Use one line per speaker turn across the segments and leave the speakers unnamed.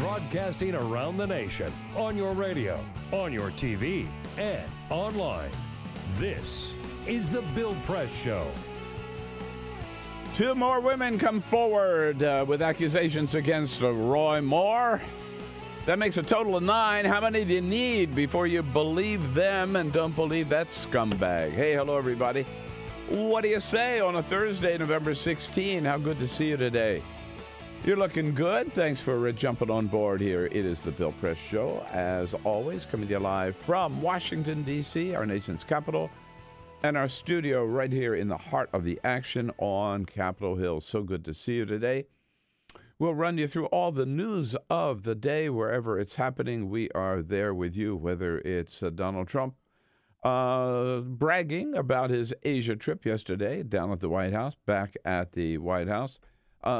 broadcasting around the nation, on your radio, on your TV, and online. This is The Bill Press Show.
2 more women come forward with accusations against Roy Moore. That makes a total of 9. How many do you need before you believe them and don't believe that scumbag? Hey, hello, everybody. What do you say on a Thursday, November 16? How good to see you today. You're looking good. Thanks for jumping on board here. It is the Bill Press Show, as always, coming to you live from Washington, D.C., our nation's capital, and our studio right here in the heart of the action on Capitol Hill. So good to see you today. We'll run you through all the news of the day, wherever it's happening. We are there with you, whether it's Donald Trump bragging about his Asia trip yesterday down at the White House, back at the White House.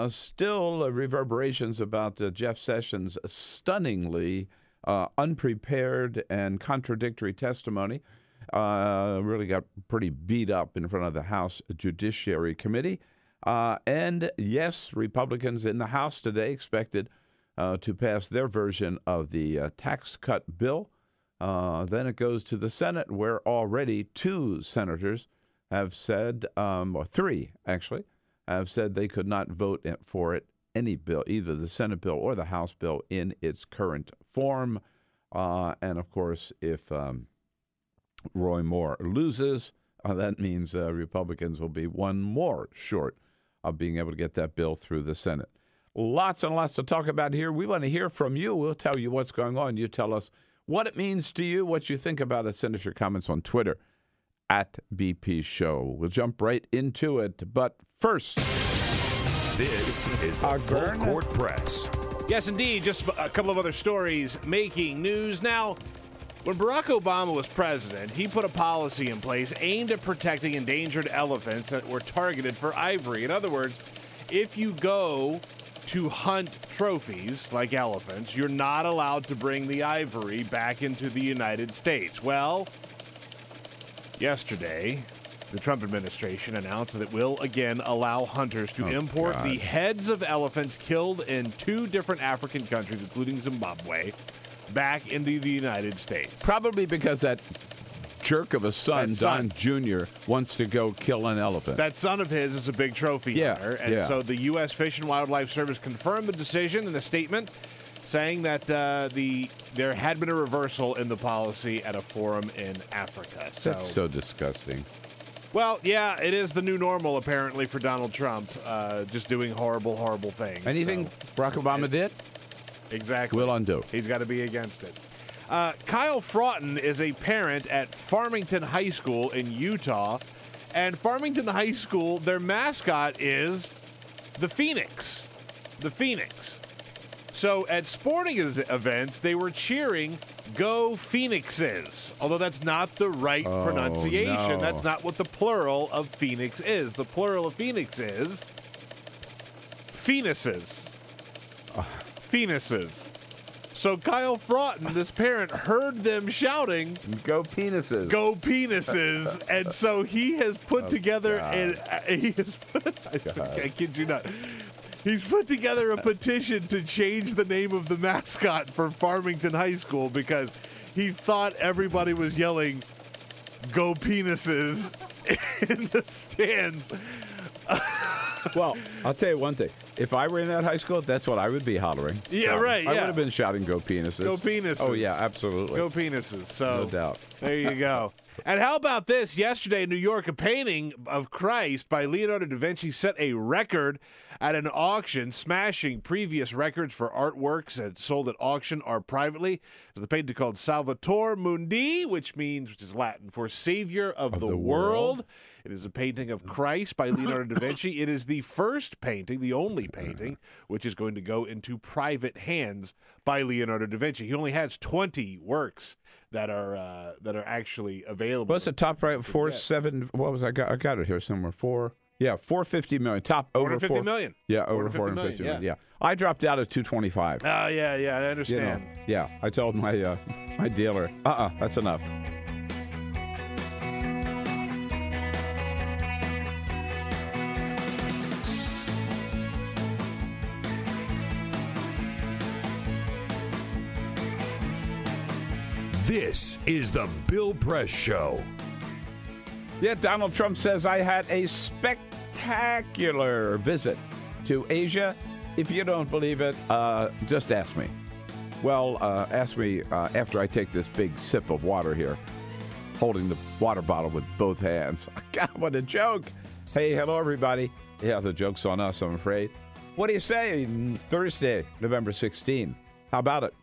Still reverberations about Jeff Sessions' stunningly unprepared and contradictory testimony. Really got pretty beat up in front of the House Judiciary Committee. And yes, Republicans in the House today expected to pass their version of the tax cut bill. Then it goes to the Senate, where already 2 senators have said, or 3 actually, have said they could not vote for it, any bill, either the Senate bill or the House bill in its current form. And of course, if Roy Moore loses, that means Republicans will be 1 more short of being able to get that bill through the Senate. Lots and lots to talk about here. We want to hear from you. We'll tell you what's going on. You tell us what it means to you, what you think about it. Send us your comments on Twitter at BP Show. We'll jump right into it. But first,
This is the Full Court Press.
Yes, indeed. Just a couple of other stories making news. Now, when Barack Obama was president, he put a policy in place aimed at protecting endangered elephants that were targeted for ivory. In other words, if you go to hunt trophies like elephants, you're not allowed to bring the ivory back into the United States. Well, yesterday, the Trump administration announced that it will again allow hunters to import the heads of elephants killed in 2 different African countries, including Zimbabwe, back into the United States.
Probably because that jerk of a son, Don Jr., wants to go kill an elephant.
That son of his is a big trophy hunter. And so the U.S. Fish and Wildlife Service confirmed the decision in a statement, saying that there had been a reversal in the policy at a forum in Africa.
That's so disgusting.
Well, yeah, it is the new normal, apparently, for Donald Trump, just doing horrible, horrible things.
Anything Barack Obama did?
Exactly.
We'll undo.
He's got to be against it. Kyle Fraughton is a parent at Farmington High School in Utah. And Farmington High School, their mascot is the Phoenix. The Phoenix. So at sporting events, they were cheering, "Go Phoenixes." Although that's not the right pronunciation. No. That's not what the plural of Phoenix is. The plural of Phoenix is penises. Penises. So Kyle Fraughton, this parent, heard them shouting,
"Go penises!
Go penises!" And so he has put together, I kid you not, he's put together a petition to change the name of the mascot for Farmington High School because he thought everybody was yelling, "Go penises!" in the stands.
Well, I'll tell you one thing. If I were in that high school, that's what I would be hollering.
Yeah, right.
I would have been shouting, "Go penises."
Go penises.
Oh, yeah, absolutely.
Go penises. So,
no doubt.
There you go. And how about this? Yesterday in New York, a painting of Christ by Leonardo da Vinci set a record at an auction, smashing previous records for artworks that sold at auction or privately. It's the painting called Salvator Mundi, which is Latin for Savior of the World. It is a painting of Christ by Leonardo da Vinci. It is the first painting, the only painting, which is going to go into private hands by Leonardo da Vinci. He only has 20 works that are actually available.
What's the top right? 4.7. What was I got it here somewhere. 450 million. Top over
450 million.
Yeah, over 450 million. Yeah. I dropped out at 225.
Oh yeah, I understand.
Yeah, I told my my dealer, that's enough.
This is the Bill Press Show.
Yeah, Donald Trump says I had a spectacular visit to Asia. If you don't believe it, just ask me. Well, ask me after I take this big sip of water here, holding the water bottle with both hands. God, what a joke. Hey, hello, everybody. Yeah, the joke's on us, I'm afraid. What do you say? Thursday, November 16. How about it?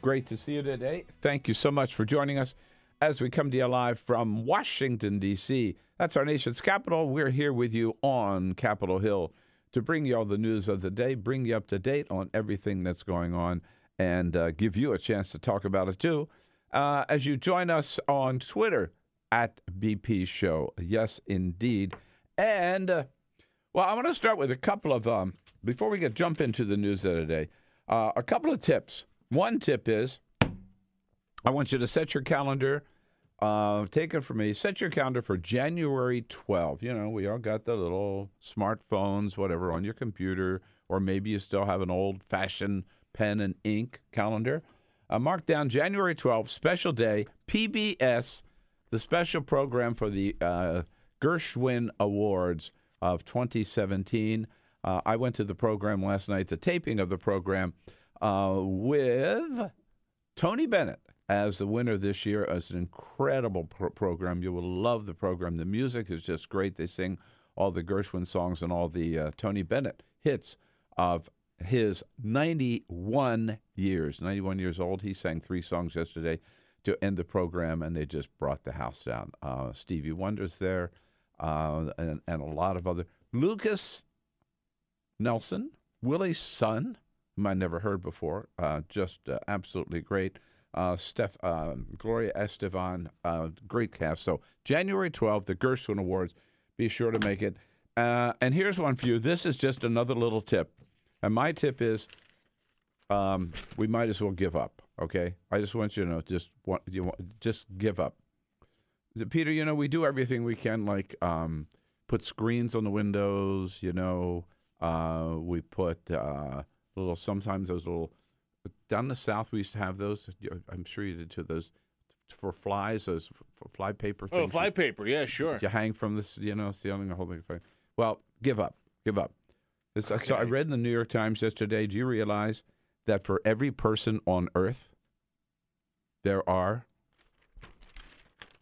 Great to see you today. Thank you so much for joining us as we come to you live from Washington, D.C. That's our nation's capital. We're here with you on Capitol Hill to bring you all the news of the day, bring you up to date on everything that's going on, and give you a chance to talk about it, too, as you join us on Twitter at BP Show. Yes, indeed. And, well, I want to start with a couple of, before we jump into the news of the day, a couple of tips. One tip is I want you to set your calendar, take it from me, set your calendar for January 12th. You know, we all got the little smartphones, whatever, on your computer, or maybe you still have an old-fashioned pen and ink calendar. Mark down January 12th, special day, PBS, the special program for the Gershwin Awards of 2017. I went to the program last night, the taping of the program, with Tony Bennett as the winner this year. It's an incredible program. You will love the program. The music is just great. They sing all the Gershwin songs and all the Tony Bennett hits of his 91 years. 91 years old. He sang 3 songs yesterday to end the program, and they just brought the house down. Stevie Wonder's there, and a lot of other. Lucas Nelson, Willie's son, whom I never heard before, just absolutely great. Gloria Estefan, great cast. So January 12th, the Gershwin Awards. Be sure to make it. And here's one for you. This is just another little tip. And my tip is we might as well give up, okay? I just want you to know, just give up. Peter, you know, we do everything we can, like put screens on the windows, you know. We put sometimes those little, down the south we used to have those. I'm sure you did too. Those for flies, those fly paper things.
Oh, fly paper, yeah, sure.
You hang from this, you know, ceiling, the whole thing. Well, give up. Okay. So I read in the New York Times yesterday, do you realize that for every person on Earth, there are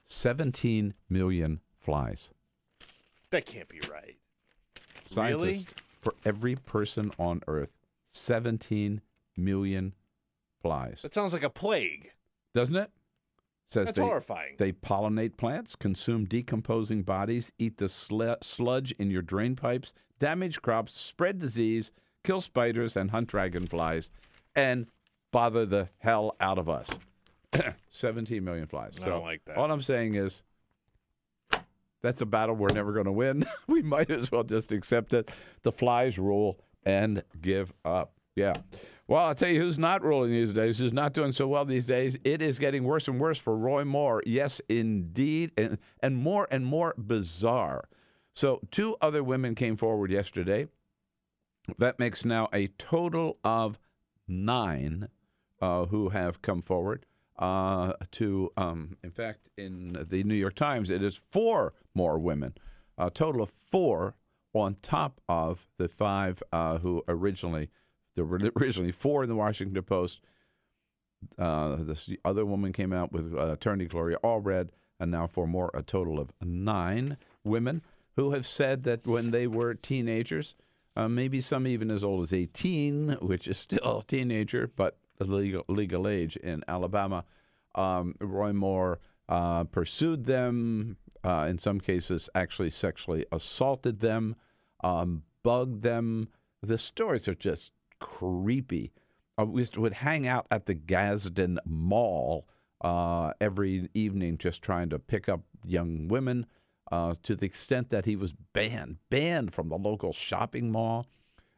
17 million flies?
That can't be right.
Scientists,
really?
For every person on Earth, 17 million flies.
That sounds like a plague.
Doesn't it? Says
That's horrifying.
They pollinate plants, consume decomposing bodies, eat the sludge in your drain pipes, damage crops, spread disease, kill spiders, and hunt dragonflies, and bother the hell out of us. 17 million flies.
I don't like that.
All I'm saying is that's a battle we're never going to win. We might as well just accept it. The flies rule and give up. Yeah. Well, I'll tell you who's not ruling these days, who's not doing so well these days. It is getting worse and worse for Roy Moore. Yes, indeed. And more bizarre. So 2 other women came forward yesterday. That makes now a total of 9 who have come forward. In fact, in the New York Times, it is 4 more women. A total of 4 on top of the 5 who originally. There were originally 4 in the Washington Post. This other woman came out with attorney Gloria Allred, and now 4 more, a total of 9 women who have said that when they were teenagers, maybe some even as old as 18, which is still a teenager, but legal age in Alabama, Roy Moore pursued them, in some cases actually sexually assaulted them, bugged them. The stories are just creepy. We would hang out at the Gadsden Mall every evening just trying to pick up young women to the extent that he was banned from the local shopping mall.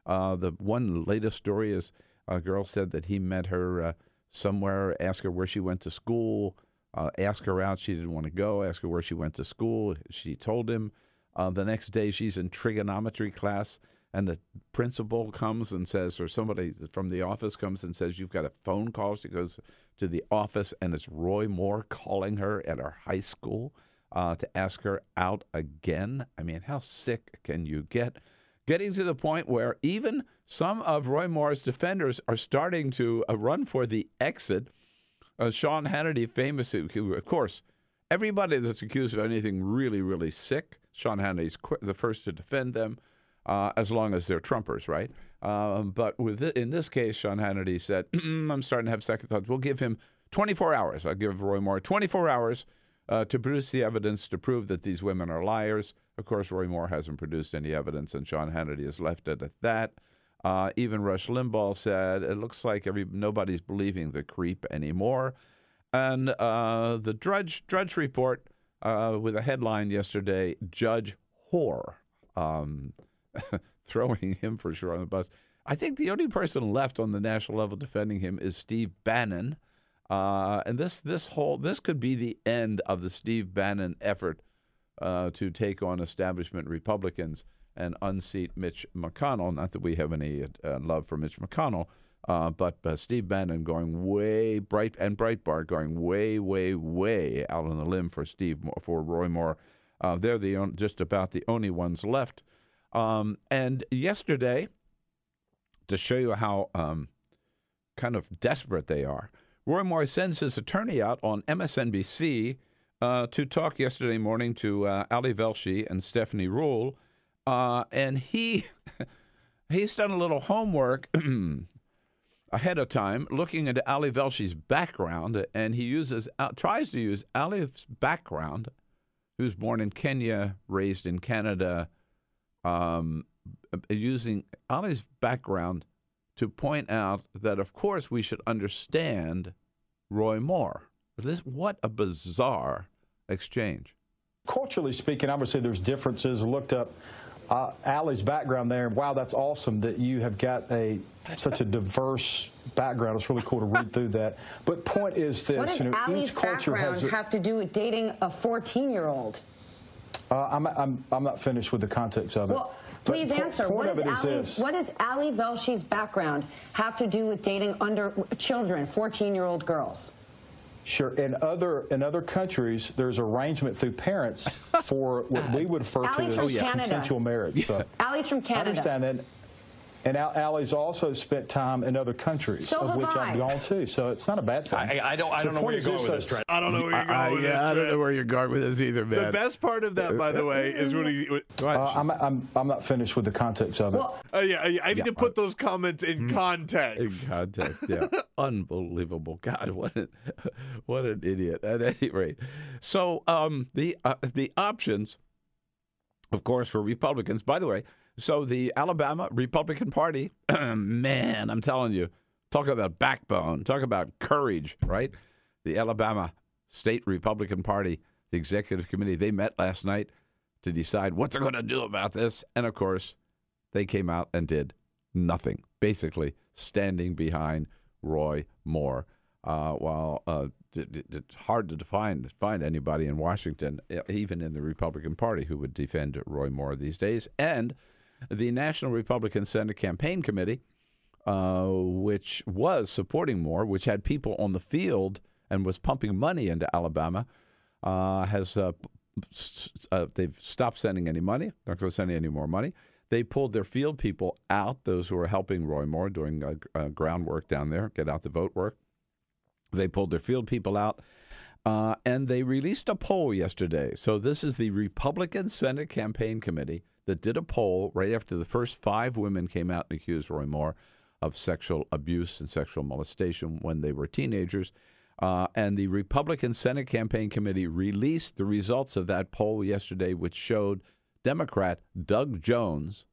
The one latest story is a girl said that he met her somewhere, asked her where she went to school, asked her out. She didn't want to go, asked her where she went to school. She told him. The next day she's in trigonometry class. and the principal comes and says, or somebody from the office comes and says, you've got a phone call. She goes to the office, and it's Roy Moore calling her at her high school to ask her out again. I mean, how sick can you get? Getting to the point where even some of Roy Moore's defenders are starting to run for the exit. Sean Hannity, famous, who, of course, everybody that's accused of anything really, really sick, Sean Hannity's the first to defend them, as long as they're Trumpers, right? But in this case, Sean Hannity said, I'm starting to have second thoughts. We'll give him 24 hours. I'll give Roy Moore 24 hours to produce the evidence to prove that these women are liars. Of course, Roy Moore hasn't produced any evidence, and Sean Hannity has left it at that. Even Rush Limbaugh said, it looks like nobody's believing the creep anymore. And the Drudge report with a headline yesterday, Judge Whore, throwing him for sure on the bus. I think the only person left on the national level defending him is Steve Bannon. And this could be the end of the Steve Bannon effort to take on establishment Republicans and unseat Mitch McConnell. Not that we have any love for Mitch McConnell, but Steve Bannon going way Breitbart going way out on the limb for Roy Moore. They're just about the only ones left. And yesterday, to show you how kind of desperate they are, Roy Moore sends his attorney out on MSNBC to talk yesterday morning to Ali Velshi and Stephanie Ruhle. And he's done a little homework ahead of time, looking into Ali Velshi's background, and he tries to use Ali's background, who's born in Kenya, raised in Canada, using Ali's background to point out that, of course, we should understand Roy Moore. What a bizarre exchange.
Culturally speaking, obviously there's differences. Looked up Ali's background there. Wow, that's awesome that you have got such a diverse background. It's really cool to read through that. But point is this:
what does Ali's background have to do with dating a 14-year-old?
I'm not finished with the context of it.
Well, please answer. What does Ali Velshi's background have to do with dating children, 14-year-old girls?
Sure. In other countries, there's arrangement through parents for what we would refer to as consensual marriage. So
Ali's from Canada.
I understand that. And Ali's also spent time in other countries, of which I've gone to. So it's not a bad thing.
I don't know where you're going with this, Trent.
I don't know where you're going with this.
I don't know where you're going with this either, man.
The best part of that, by the way, is when he.
I'm not finished with the context of it.
Well,
I need to put those comments in context.
In context, yeah. Unbelievable. God, what an idiot. At any rate, so the options, of course, for Republicans. By the way. So the Alabama Republican Party, man, I'm telling you, talk about backbone, talk about courage, right? The Alabama State Republican Party, the executive committee, they met last night to decide what they're going to do about this. And, of course, they came out and did nothing, basically standing behind Roy Moore. While it's hard to find anybody in Washington, even in the Republican Party, who would defend Roy Moore these days. And the National Republican Senate Campaign Committee, which was supporting Moore, which had people on the field and was pumping money into Alabama, they've stopped sending any money, not going to send any more money. They pulled their field people out, those who were helping Roy Moore doing groundwork down there, get out the vote work. They pulled their field people out, and they released a poll yesterday. So this is the Republican Senate Campaign Committee that did a poll right after the first 5 women came out and accused Roy Moore of sexual abuse and sexual molestation when they were teenagers. And the Republican Senate Campaign Committee released the results of that poll yesterday, which showed Democrat Doug Jones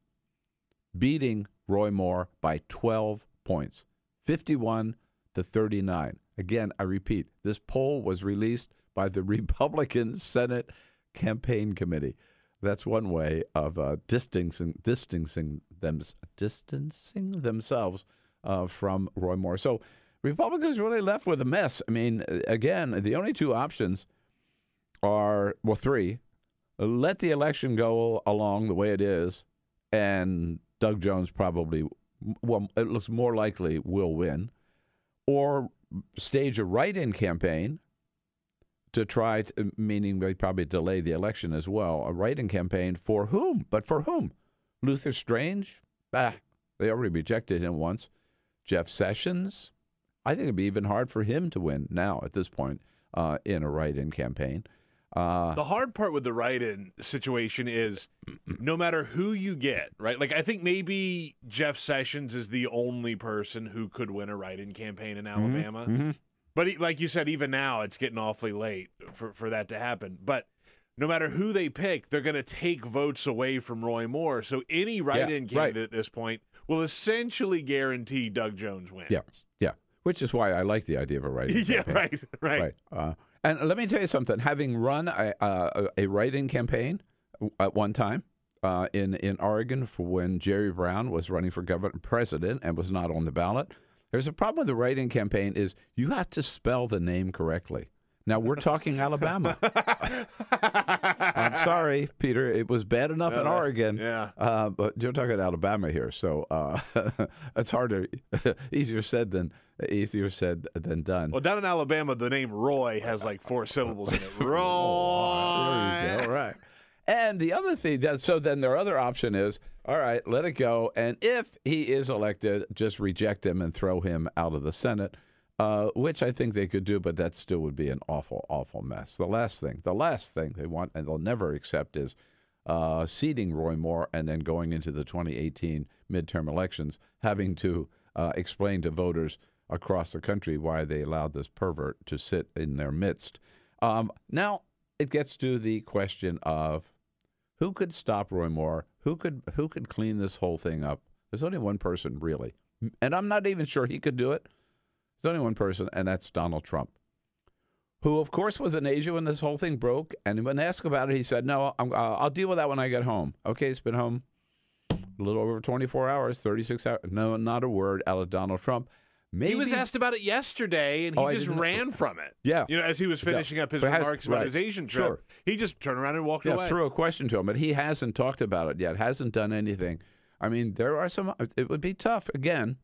beating Roy Moore by 12 points, 51 to 39. Again, I repeat, this poll was released by the Republican Senate Campaign Committee. That's one way of distancing themselves from Roy Moore. So Republicans really left with a mess. I mean, again, the only 2 options are, 3. Let the election go along the way it is and Doug Jones probably, well, it looks more likely will win, or stage a write-in campaign to try, meaning they probably delay the election as well, a write-in campaign for whom? But for whom? Luther Strange? They already rejected him once. Jeff Sessions? I think it'd be even hard for him to win now at this point in a write-in campaign.
The hard part with the write-in situation is no matter who you get, right? Like, I think maybe Jeff Sessions is the only person who could win a write-in campaign in Alabama. Mm-hmm. But like you said, even now it's getting awfully late for that to happen. But no matter who they pick, they're going to take votes away from Roy Moore. So any write-in candidate at this point will essentially guarantee Doug Jones wins.
Yeah, which is why I like the idea of a write-in campaign.
Right.
And let me tell you something. Having run a write-in campaign at one time in Oregon for when Jerry Brown was running for president and was not on the ballot, there's a problem with the write-in campaign is you have to spell the name correctly. Now, we're talking Alabama. I'm sorry, Peter. It was bad enough in Oregon. But you're talking Alabama here. So it's harder, easier said than done.
Well, down in Alabama, the name Roy has like 4 syllables in it. Roy.
There you go. Right. And the other thing, so then their other option is, all right, let it go. And if he is elected, just reject him and throw him out of the Senate. Which I think they could do, but that still would be an awful, awful mess. The last thing they want, and they'll never accept, is seating Roy Moore and then going into the 2018 midterm elections, having to explain to voters across the country why they allowed this pervert to sit in their midst. Now it gets to the question of who could stop Roy Moore, who could clean this whole thing up. There's only one person, really, and I'm not even sure he could do it. There's only one person, and that's Donald Trump, who, of course, was in Asia when this whole thing broke. And when asked about it, he said, no, I'll deal with that when I get home. Okay, it's been home a little over 24 hours, 36 hours. No, not a word out of Donald Trump. Maybe,
he was asked about it yesterday, and he just ran from it. Yeah. As he was finishing up his remarks about his Asian trip. Sure. He just turned around and walked away.
Threw a question to him, but he hasn't talked about it yet, hasn't done anything. I mean, there are some – it would be tough, again.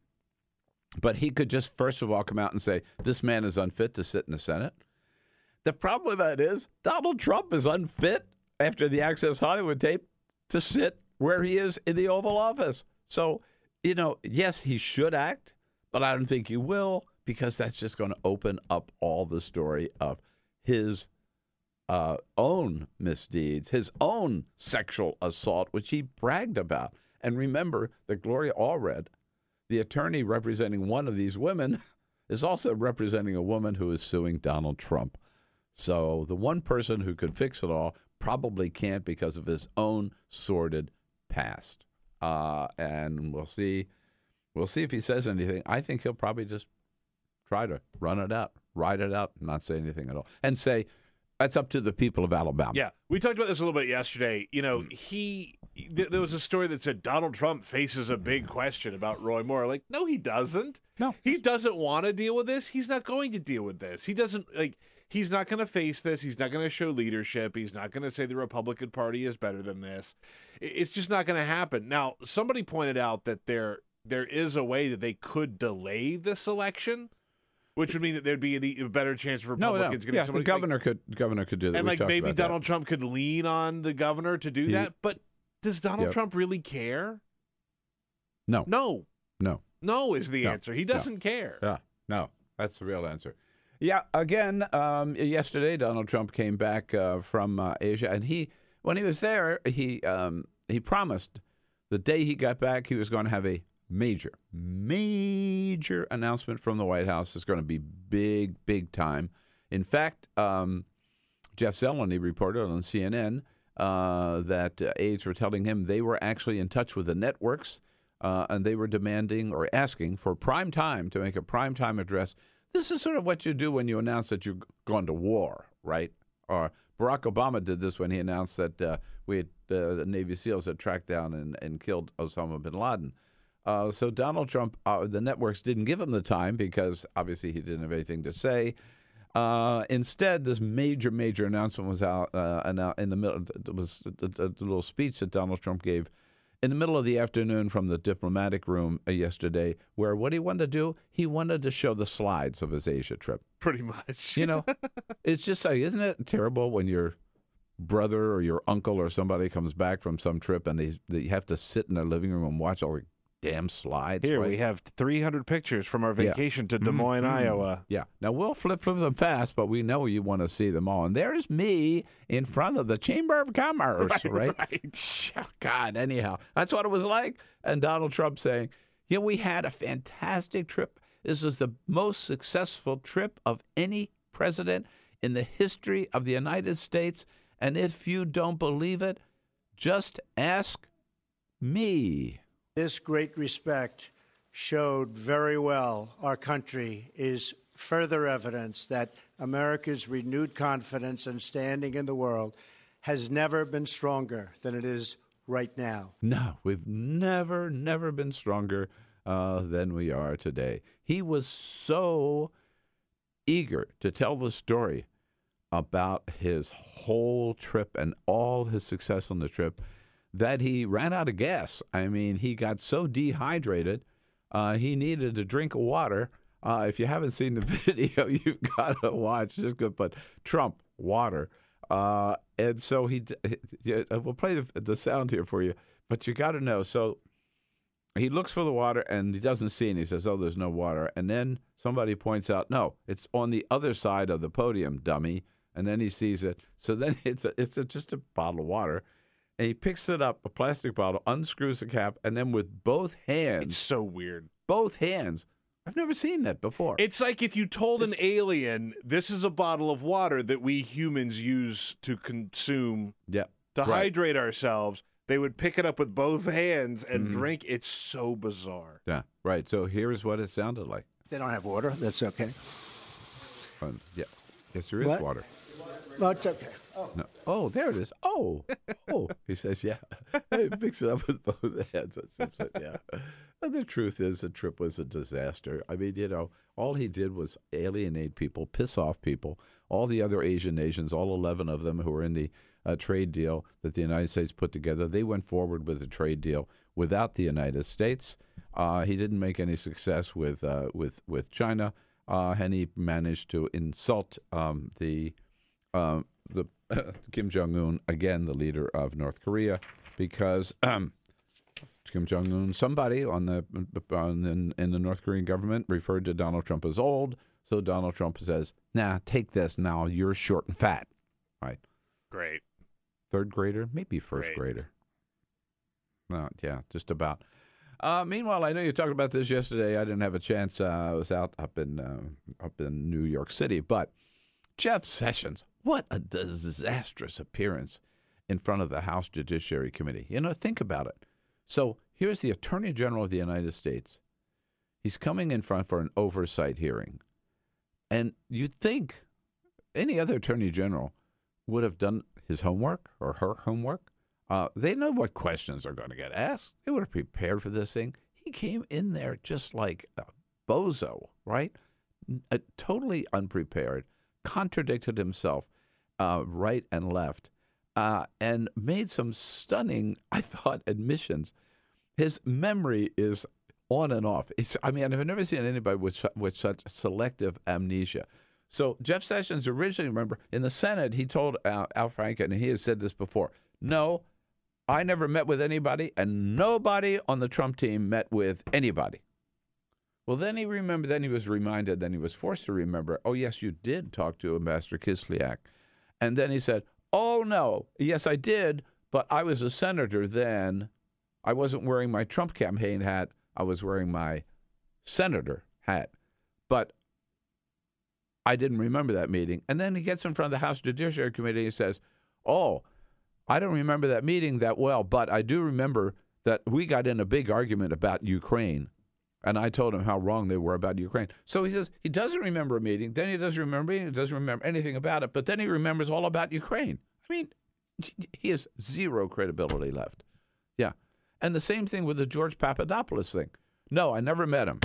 But he could just, first of all, come out and say, this man is unfit to sit in the Senate. The problem with that is Donald Trump is unfit after the Access Hollywood tape to sit where he is in the Oval Office. So, yes, he should act, but I don't think he will because that's just going to open up all the story of his own misdeeds, his own sexual assault, which he bragged about. And remember that Gloria Allred, the attorney representing one of these women, is also representing a woman who is suing Donald Trump. So the one person who could fix it all probably can't because of his own sordid past. And we'll see if he says anything. I think he'll probably just try to run it out, ride it out, not say anything at all, and say, that's up to the people of Alabama.
Yeah, we talked about this a little bit yesterday. There was a story that said Donald Trump faces a big question about Roy Moore. Like, no, he doesn't. No, he doesn't want to deal with this. He's not going to deal with this. He doesn't He's not going to face this. He's not going to show leadership. He's not going to say the Republican Party is better than this. It's just not going to happen. Now, somebody pointed out that there is a way that they could delay this election. Which would mean that there'd be a better chance for Republicans getting somebody.
The governor could do that.
And maybe Donald Trump could lean on the governor to do that. But does Donald Trump really care?
No.
No is the answer. He doesn't care.
Yeah. No. That's the real answer. Yeah. Again, yesterday Donald Trump came back from Asia, and when he was there, he promised the day he got back he was going to have a major announcement from the White House. Is going to be big time. In fact, Jeff Zeleny reported on CNN that aides were telling him they were actually in touch with the networks and they were demanding or asking for prime time to make a prime time address. This is sort of what you do when you announce that you've gone to war, right? Or Barack Obama did this when he announced that the Navy SEALs had tracked down and killed Osama bin Laden. So Donald Trump, the networks didn't give him the time because obviously he didn't have anything to say. Instead, this major announcement was out in the middle. It was a little speech that Donald Trump gave in the middle of the afternoon from the diplomatic room yesterday, where what he wanted to do, he wanted to show the slides of his Asia trip.
Pretty much.
You know, it's just like, isn't it terrible when your brother or your uncle or somebody comes back from some trip and they have to sit in their living room and watch all the damn slides?
Here
right?
we have 300 pictures from our vacation to Des Moines, Iowa.
Yeah. Now, we'll flip through them fast, but we know you want to see them all. And there's me in front of the Chamber of Commerce, right? God, anyhow, that's what it was like. And Donald Trump saying, yeah, we had a fantastic trip. This was the most successful trip of any president in the history of the United States. And if you don't believe it, just ask me.
This great respect showed very well our country is further evidence that America's renewed confidence and standing in the world has never been stronger than it is right now.
No, we've never been stronger than we are today. He was so eager to tell the story about his whole trip and all his success on the trip that he ran out of gas. I mean, he got so dehydrated, he needed a drink of water. If you haven't seen the video, you've got to watch. Just go put Trump water. And so we'll play the sound here for you, but you got to know. So he looks for the water and he doesn't see it. He says, oh, there's no water. And then somebody points out, no, it's on the other side of the podium, dummy. And then he sees it. So then it's just a bottle of water. And he picks it up, a plastic bottle, unscrews the cap, and then with both hands.
It's so weird.
Both hands. I've never seen that before.
It's like if you told an alien, this is a bottle of water that we humans use to consume, to hydrate ourselves, they would pick it up with both hands and drink. It's so bizarre.
Yeah, right. So here's what it sounded like.
They don't have water. That's okay.
Yeah. Yes, there is water.
No, it's okay.
No. Oh, there it is. Oh. He says, yeah. He picks it up with both hands. Yeah. And the truth is, the trip was a disaster. I mean, you know, all he did was alienate people, piss off people. All the other Asian nations, all 11 of them who were in the trade deal that the United States put together, they went forward with the trade deal without the United States. He didn't make any success with China, and he managed to insult the Kim Jong-un, again, the leader of North Korea, because Kim Jong-un, somebody in the North Korean government referred to Donald Trump as old. So Donald Trump says, nah, take this now. You're short and fat. Right.
Great.
Third grader, maybe first grader. No, yeah, just about. Meanwhile, I know you talked about this yesterday. I didn't have a chance. I was up in New York City. But Jeff Sessions, what a disastrous appearance in front of the House Judiciary Committee. You know, think about it. So here's the Attorney General of the United States. He's coming in front for an oversight hearing. And you'd think any other Attorney General would have done his homework or her homework. They know what questions are going to get asked. They would have prepared for this thing. He came in there just like a bozo, right? Totally unprepared, contradicted himself right and left, and made some stunning, I thought, admissions. His memory is on and off. I've never seen anybody with such selective amnesia. So Jeff Sessions originally, remember, in the Senate, he told Al Franken, and he has said this before, no, I never met with anybody, and nobody on the Trump team met with anybody. Well, then he remembered, then he was reminded, then he was forced to remember, oh, yes, you did talk to Ambassador Kislyak. And then he said, oh, no, yes, I did, but I was a senator then. I wasn't wearing my Trump campaign hat. I was wearing my senator hat. But I didn't remember that meeting. And then he gets in front of the House Judiciary Committee and says, oh, I don't remember that meeting that well, but I do remember that we got in a big argument about Ukraine. And I told him how wrong they were about Ukraine. So he says he doesn't remember a meeting. Then he doesn't remember it. He doesn't remember anything about it. But then he remembers all about Ukraine. I mean, he has zero credibility left. Yeah. And the same thing with the George Papadopoulos thing. No, I never met him.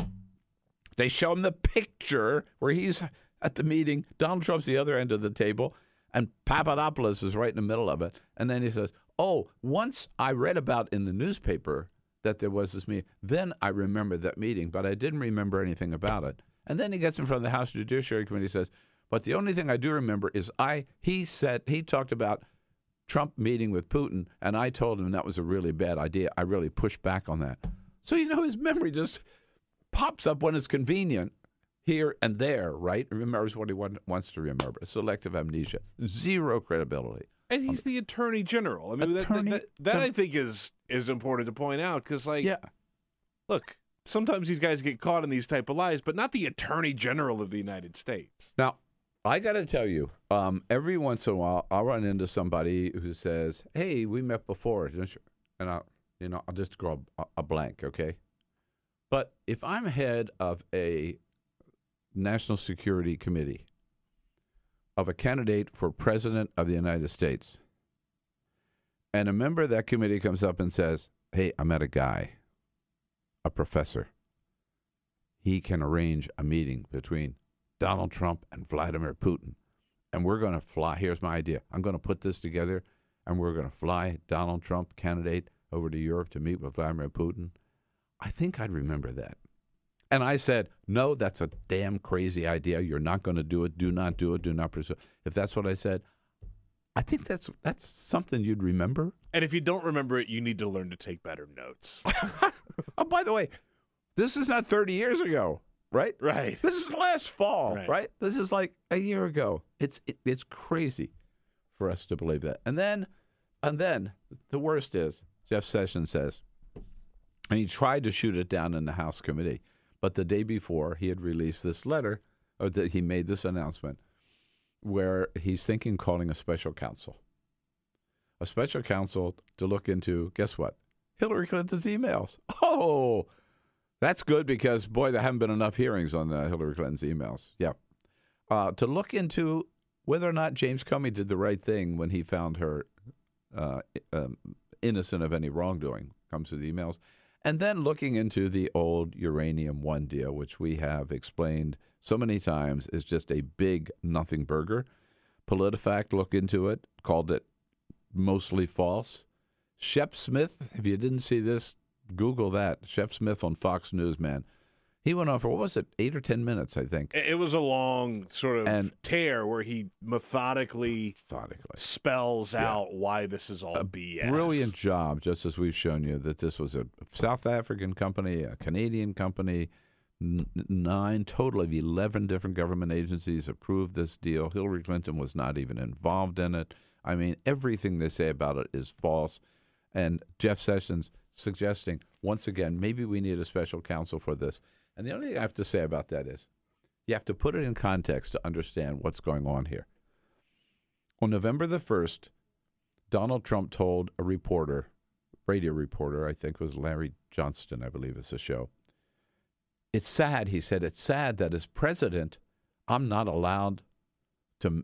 They show him the picture where he's at the meeting. Donald Trump's the other end of the table, and Papadopoulos is right in the middle of it. And then he says, Oh, once I read about in the newspaper that there was this meeting. Then I remembered that meeting, but I didn't remember anything about it. And then he gets in front of the House Judiciary Committee and says, but the only thing I do remember is he talked about Trump meeting with Putin, and I told him that was a really bad idea. I really pushed back on that. So, his memory just pops up when it's convenient here and there, right? Remembers what he wants to remember. Selective amnesia. Zero credibility.
And he's the Attorney General. I mean, that I think is important to point out because, look, sometimes these guys get caught in these type of lies, but not the Attorney General of the United States.
Now, I got to tell you, every once in a while, I'll run into somebody who says, "Hey, we met before," and I'll just draw a blank, okay? But if I'm head of a national security committee of a candidate for president of the United States, and a member of that committee comes up and says, "Hey, I met a guy, a professor. He can arrange a meeting between Donald Trump and Vladimir Putin, and we're going to fly. Here's my idea. I'm going to put this together, and we're going to fly Donald Trump, candidate, over to Europe to meet with Vladimir Putin." I think I'd remember that. And I said, no, that's a damn crazy idea. You're not going to do it. Do not do it. Do not pursue it. If that's what I said, I think that's something you'd remember.
And if you don't remember it, you need to learn to take better notes.
Oh, by the way, this is not 30 years ago, right?
Right.
This is last fall, right? This is like a year ago. It's crazy for us to believe that. And then the worst is Jeff Sessions says, and he tried to shoot it down in the House committee, but the day before he had released this letter, or that he made this announcement, where he's thinking calling a special counsel. A special counsel to look into, guess what? Hillary Clinton's emails. Oh, that's good because, boy, there haven't been enough hearings on Hillary Clinton's emails. Yeah. To look into whether or not James Comey did the right thing when he found her innocent of any wrongdoing, comes through the emails. And then looking into the old Uranium One deal, which we have explained so many times is just a big nothing burger. PolitiFact looked into it, called it mostly false. Shep Smith, if you didn't see this, Google that. Shep Smith on Fox News, man. He went on for, what was it, 8 or 10 minutes, I think.
It was a long sort of tear where he methodically spells out why this is all BS.
Brilliant job, just as we've shown you, that this was a South African company, a Canadian company, 9 total of 11 different government agencies approved this deal. Hillary Clinton was not even involved in it. I mean, everything they say about it is false. And Jeff Sessions suggesting, once again, maybe we need a special counsel for this. And the only thing I have to say about that is you have to put it in context to understand what's going on here. On November the 1st, Donald Trump told a reporter, radio reporter, I think it was Larry Johnston, I believe is the show. It's sad, he said, it's sad that as president, I'm not allowed to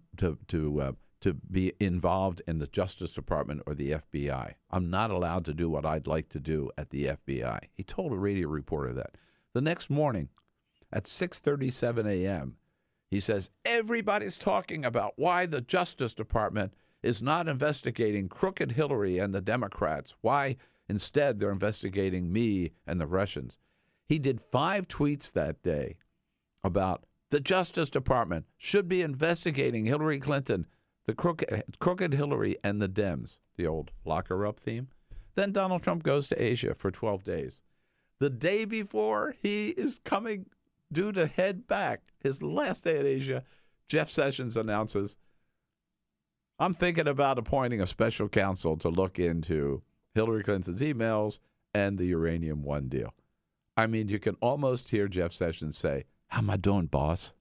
be involved in the Justice Department or the FBI. I'm not allowed to do what I'd like to do at the FBI. He told a radio reporter that. The next morning at 6:37 a.m., he says, everybody's talking about why the Justice Department is not investigating crooked Hillary and the Democrats, why instead they're investigating me and the Russians. He did 5 tweets that day about the Justice Department should be investigating Hillary Clinton, the crooked Hillary and the Dems, the old lock her up theme. Then Donald Trump goes to Asia for 12 days. The day before he is coming due to head back, his last day at Asia, Jeff Sessions announces, I'm thinking about appointing a special counsel to look into Hillary Clinton's emails and the Uranium One deal. I mean, you can almost hear Jeff Sessions say, how am I doing, boss?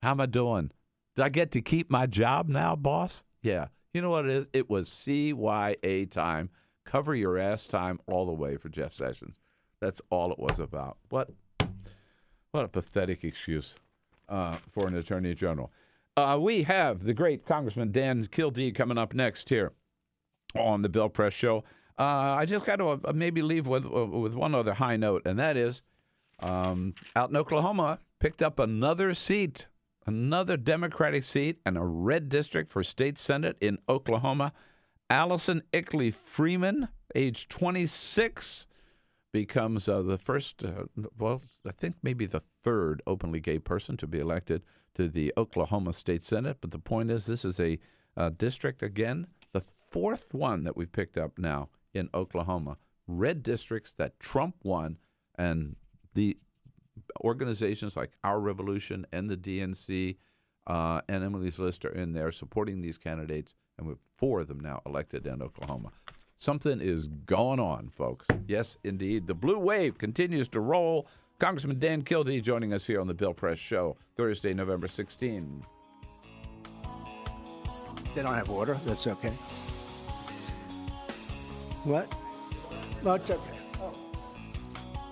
How am I doing? Did I get to keep my job now, boss? Yeah. You know what it is? It was CYA time, cover your ass time all the way for Jeff Sessions. That's all it was about. What a pathetic excuse for an attorney general. We have the great Congressman Dan Kildee coming up next here on the Bill Press Show. I just got to maybe leave with one other high note, and that is out in Oklahoma, picked up another seat, another Democratic seat, and a red district for state Senate in Oklahoma. Allison Ickley Freeman, age 26, becomes the first, I think maybe the third openly gay person to be elected to the Oklahoma State Senate. But the point is, this is a district, again, the fourth one that we've picked up now in Oklahoma. Red districts that Trump won, and the organizations like Our Revolution and the DNC and Emily's List are in there supporting these candidates, and we have 4 of them now elected in Oklahoma. Something is going on, folks. Yes, indeed. The blue wave continues to roll. Congressman Dan Kildee joining us here on the Bill Press Show, Thursday, November 16.
They don't have water. That's okay. What? No, it's okay. Oh.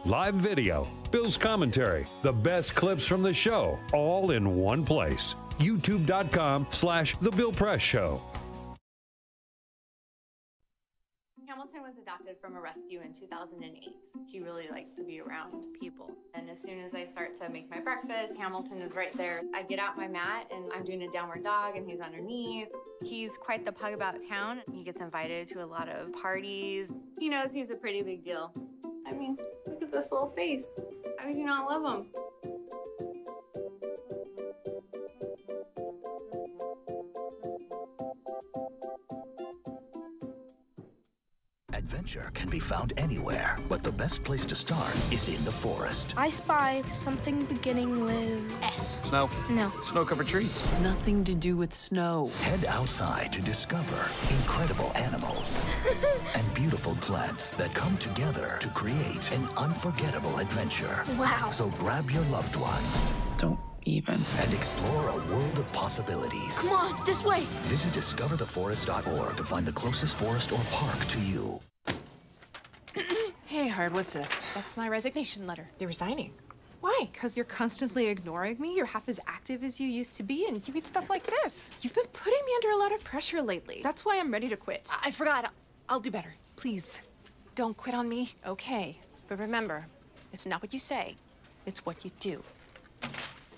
Live video, Bill's commentary, the best clips from the show, all in one place. YouTube.com/The Bill Press Show.
Hamilton was adopted from a rescue in 2008. He really likes to be around people. And as soon as I start to make my breakfast, Hamilton is right there. I get out my mat and I'm doing a downward dog and he's underneath. He's quite the pug about town. He gets invited to a lot of parties. He knows he's a pretty big deal. I mean, look at this little face. How could you not love him?
Adventure can be found anywhere, but the best place to start is in the forest.
I spy something beginning with S.
Snow?
No.
Snow-covered trees?
Nothing to do with snow.
Head outside to discover incredible animals and beautiful plants that come together to create an unforgettable adventure.
Wow.
So grab your loved ones.
Don't even.
And explore a world of possibilities.
Come on, this way.
Visit discovertheforest.org to find the closest forest or park to you.
Hey, Hard, what's this?
That's my resignation letter.
You're resigning.
Why? Because you're constantly ignoring me. You're half as active as you used to be, and you eat stuff like this. You've been putting me under a lot of pressure lately. That's why I'm ready to quit.
I forgot. I'll do better. Please, don't quit on me.
Okay, but remember, it's not what you say, it's what you do.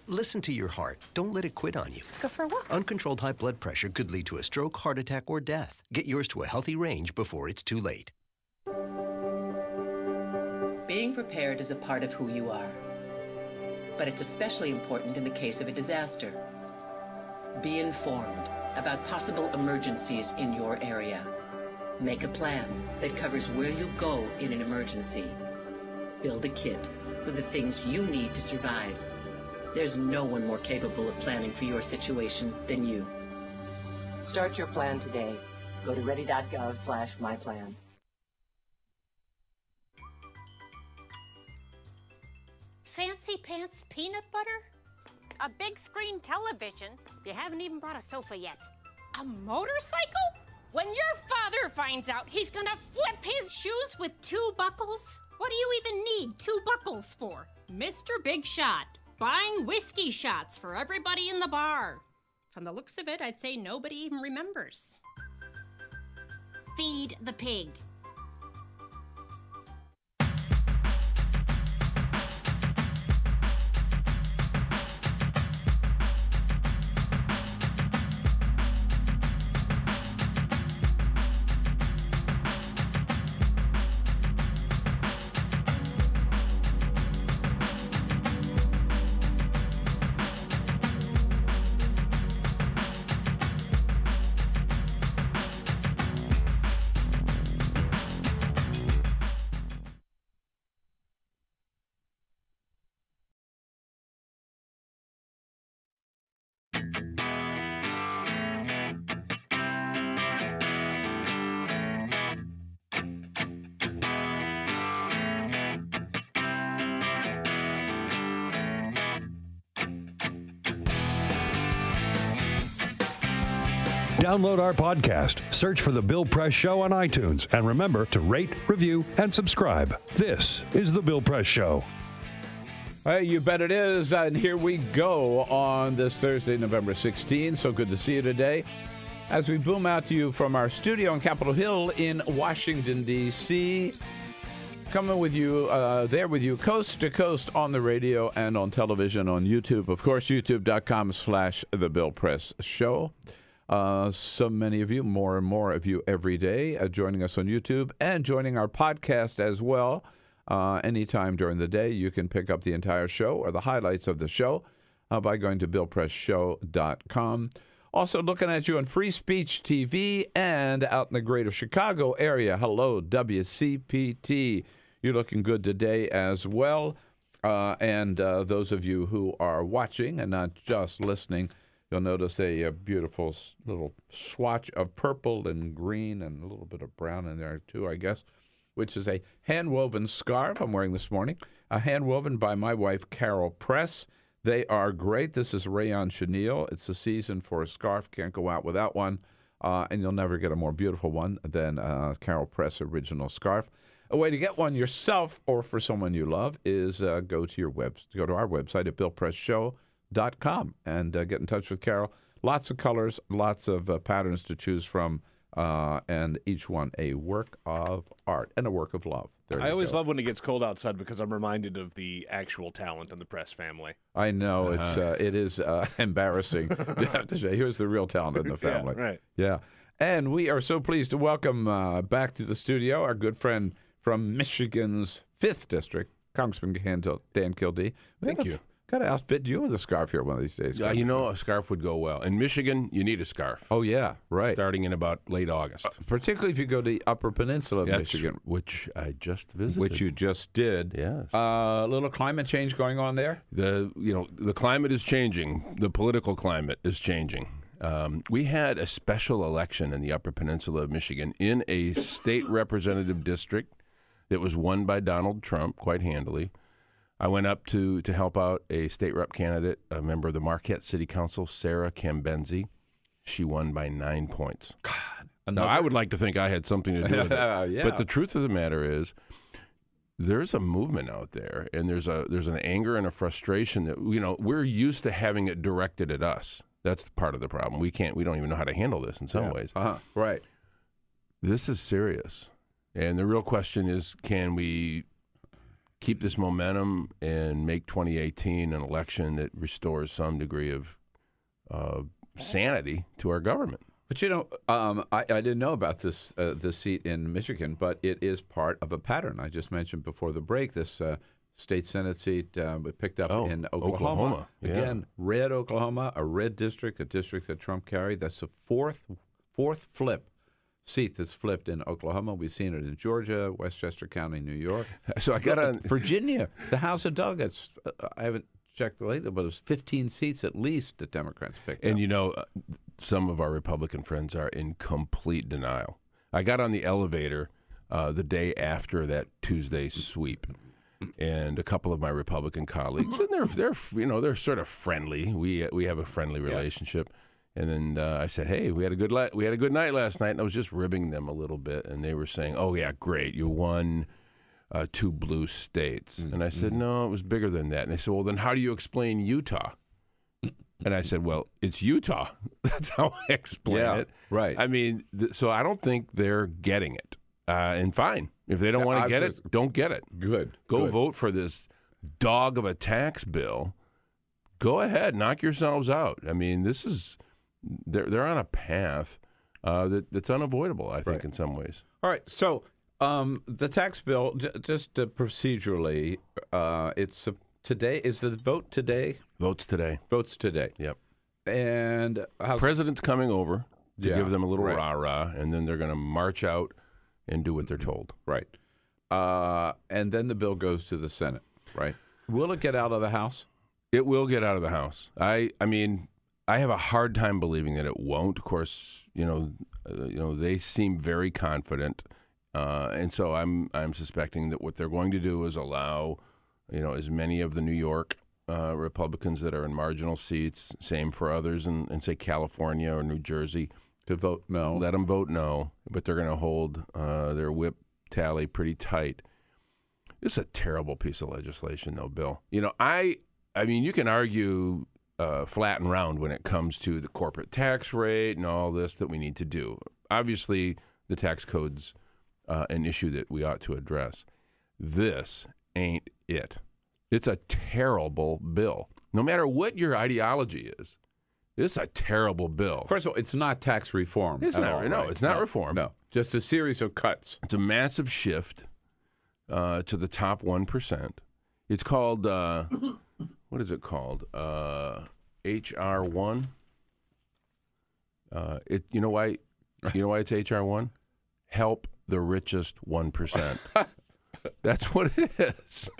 Listen to your heart. Don't let it quit on you.
Let's go for a walk.
Uncontrolled high blood pressure could lead to a stroke, heart attack, or death. Get yours to a healthy range before it's too late.
Being prepared is a part of who you are. But it's especially important in the case of a disaster. Be informed about possible emergencies in your area. Make a plan that covers where you go in an emergency. Build a kit with the things you need to survive. There's no one more capable of planning for your situation than you. Start your plan today. Go to ready.gov/myplan.
Fancy pants peanut butter? A big screen television? You haven't even bought a sofa yet. A motorcycle? When your father finds out, he's gonna flip his shoes with 2 buckles? What do you even need 2 buckles for? Mr. Big Shot, buying whiskey shots for everybody in the bar. From the looks of it, I'd say nobody even remembers. Feed the pig.
Download our podcast, search for The Bill Press Show on iTunes, and remember to rate, review, and subscribe. This is The Bill Press Show.
Hey, you bet it is. And here we go on this Thursday, November 16. So good to see you today as we boom out to you from our studio on Capitol Hill in Washington, D.C. Coming with you, there with you, coast to coast on the radio and on television, on YouTube. Of course, youtube.com/The Bill Press Show. So many of you, more and more of you every day, joining us on YouTube and joining our podcast as well. Anytime during the day, you can pick up the entire show or the highlights of the show by going to BillPressShow.com. Also looking at you on Free Speech TV and out in the greater Chicago area. Hello, WCPT. You're looking good today as well. And those of you who are watching and not just listening, you'll notice a beautiful little swatch of purple and green and a little bit of brown in there too, I guess, which is a hand-woven scarf I'm wearing this morning, hand-woven by my wife, Carol Press. They are great. This is rayon chenille. It's the season for a scarf. Can't go out without one, and you'll never get a more beautiful one than Carol Press original scarf. A way to get one yourself or for someone you love is go to our website at BillPressShow.com and get in touch with Carol. Lots of colors, lots of patterns to choose from, and each one a work of art and a work of love.
I always love when it gets cold outside because I'm reminded of the actual talent in the Press family.
I know it is embarrassing. Here's the real talent in the family.
Yeah, right.
Yeah, and we are so pleased to welcome back to the studio our good friend from Michigan's 5th District, Congressman Dan Kildee.
Thank you.
Got to outfit you with a scarf here one of these days.
A scarf would go well. In Michigan, you need a scarf.
Oh, yeah, right.
Starting in about late August.
Particularly if you go to the Upper Peninsula of Michigan.
Which I just visited.
Which you just did.
Yes.
A little climate change going on there?
The climate is changing. The political climate is changing. We had a special election in the Upper Peninsula of Michigan in a state representative district that was won by Donald Trump quite handily. I went up to help out a state rep candidate, a member of the Marquette City Council, Sarah Cambenzi. She won by 9 points.
God.
Now, I would like to think I had something to do with it.
Yeah.
But the truth of the matter is there's a movement out there, and there's an anger and a frustration that, we're used to having it directed at us. That's part of the problem. We don't even know how to handle this in some ways.
Right.
This is serious. And the real question is, can we keep this momentum and make 2018 an election that restores some degree of sanity to our government?
But I didn't know about this seat in Michigan, but it is part of a pattern. I just mentioned before the break this state Senate seat picked up in Oklahoma.
Yeah.
Again, red Oklahoma, a red district, a district that Trump carried. That's the fourth flip seat that's flipped in Oklahoma. We've seen it in Georgia, Westchester County, New York.
So I got on
Virginia, the House of Delegates. I haven't checked lately, but it was 15 seats at least that Democrats picked up.
And some of our Republican friends are in complete denial. I got on the elevator the day after that Tuesday sweep, and a couple of my Republican colleagues, and they're sort of friendly. We have a friendly relationship. And then I said, "Hey, we had a good night last night," and I was just ribbing them a little bit, and they were saying, "Oh yeah, great, you won 2 blue states." And I said, "No, it was bigger than that." And they said, "Well, then how do you explain Utah?" And I said, "Well, it's Utah." That's how I explain it.
Right.
I mean, so I don't think they're getting it. And fine, if they don't want to get it, don't get it.
Good.
Go vote for this dog of a tax bill. Go ahead, knock yourselves out. I mean, this is. They're on a path that's unavoidable, I think, in some ways.
All right. So the tax bill, just procedurally, it's today. Is the vote today?
Votes today.
Votes today.
Yep.
And
President's coming over to give them a little rah-rah, and then they're going to march out and do what they're told.
Right. And then the bill goes to the Senate, right? Will it get out of the House?
It will get out of the House. I mean, I have a hard time believing that it won't. Of course, they seem very confident, and so I'm suspecting that what they're going to do is allow, as many of the New York Republicans that are in marginal seats, same for others in say California or New Jersey,
to vote no.
Let them vote no, but they're going to hold their whip tally pretty tight. This is a terrible piece of legislation, though, Bill. I mean, you can argue flat and round when it comes to the corporate tax rate and all this that we need to do. Obviously, the tax code's an issue that we ought to address. This ain't it. It's a terrible bill. No matter what your ideology is, This is a terrible bill.
First of all, it's not tax reform.
It's not. No, it's not reform.
No, just a series of cuts.
It's a massive shift to the top 1%. It's called, what is it called? HR 1. You know why it's HR 1? Help the richest 1%. That's what it is.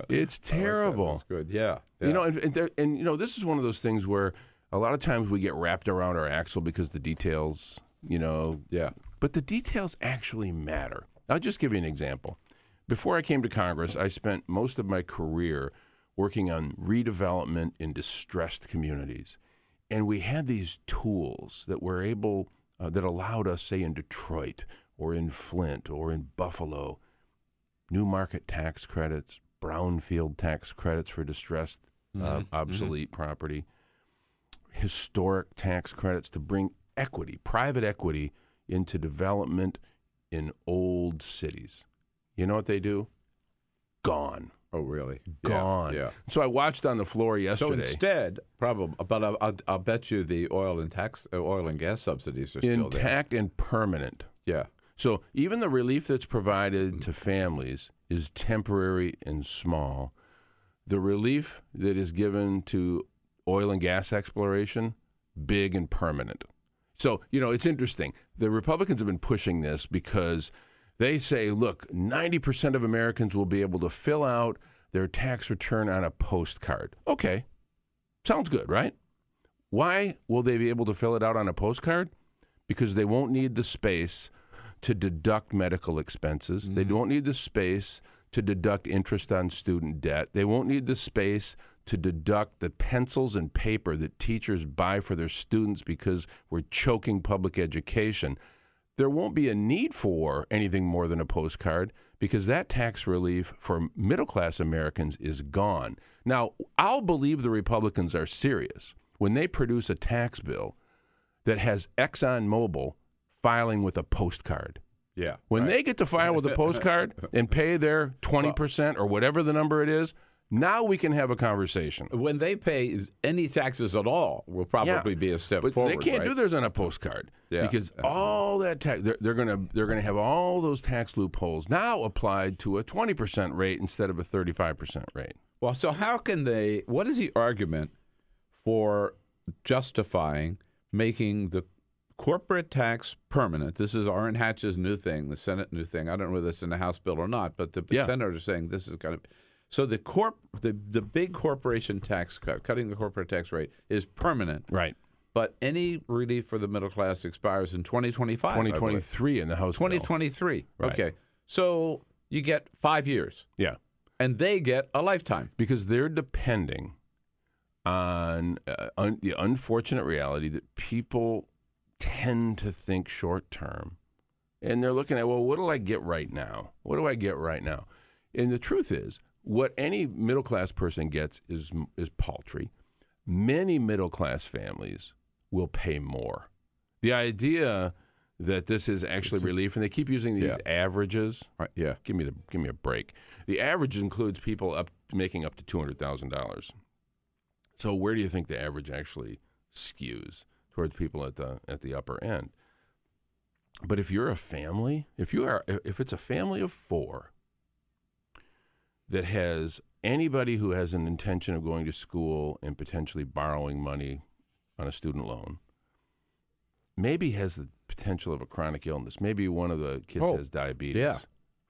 It's terrible.
That's good. Yeah.
You know, and you know, this is one of those things where a lot of times we get wrapped around our axle because the details, you know.
Yeah.
But the details actually matter. I'll just give you an example. Before I came to Congress, I spent most of my career working on redevelopment in distressed communities. And we had these tools that were able, that allowed us, say, in Detroit or in Flint or in Buffalo, new market tax credits, brownfield tax credits for distressed, obsolete property, historic tax credits to bring equity, private equity, into development in old cities. You know what they do? Gone.
Oh, really?
Gone.
Yeah.
So I watched on the floor yesterday.
So instead, probably, but I'll bet you the oil and gas subsidies are still there.
Intact and permanent.
Yeah.
So even the relief that's provided to families is temporary and small. The relief that is given to oil and gas exploration, big and permanent. So, you know, it's interesting. The Republicans have been pushing this because they say, look, 90% of Americans will be able to fill out their tax return on a postcard. Okay. Sounds good, right? Why will they be able to fill it out on a postcard? Because they won't need the space to deduct medical expenses. They won't need the space to deduct interest on student debt. They won't need the space to deduct the pencils and paper that teachers buy for their students because we're choking public education. There won't be a need for anything more than a postcard because that tax relief for middle-class Americans is gone. Now, I'll believe the Republicans are serious when they produce a tax bill that has ExxonMobil filing with a postcard.
Yeah.
When they get to file with a postcard and pay their 20% or whatever the number it is, now we can have a conversation.
When they pay any taxes at all, will probably be a step forward.
They can't
right?
do theirs on a postcard because all that tax they're gonna have all those tax loopholes now applied to a 20% rate instead of a 35% rate.
Well, so how can they? What is the argument for justifying making the corporate tax permanent? This is Orrin Hatch's new thing, the Senate new thing. I don't know whether it's in the House bill or not, but the senators are saying this is kind of. So the big corporation tax cut, cutting the corporate tax rate, is permanent.
Right.
But any relief for the middle class expires in 2025.
2023 in the House
2023.
Right.
Okay. So you get 5 years.
Yeah.
And they get a lifetime.
Because they're depending on the unfortunate reality that people tend to think short term. And they're looking at, well, what do I get right now? What do I get right now? And the truth is, what any middle-class person gets is paltry. Many middle-class families will pay more. The idea that this is actually relief, and they keep using these averages.
Right, yeah.
Give me a break. The average includes people making up to $200,000. So where do you think the average actually skews towards people at the upper end? But if you're a family, if it's a family of four that has anybody who has an intention of going to school and potentially borrowing money on a student loan, maybe has the potential of a chronic illness. Maybe one of the kids has diabetes.
Yeah.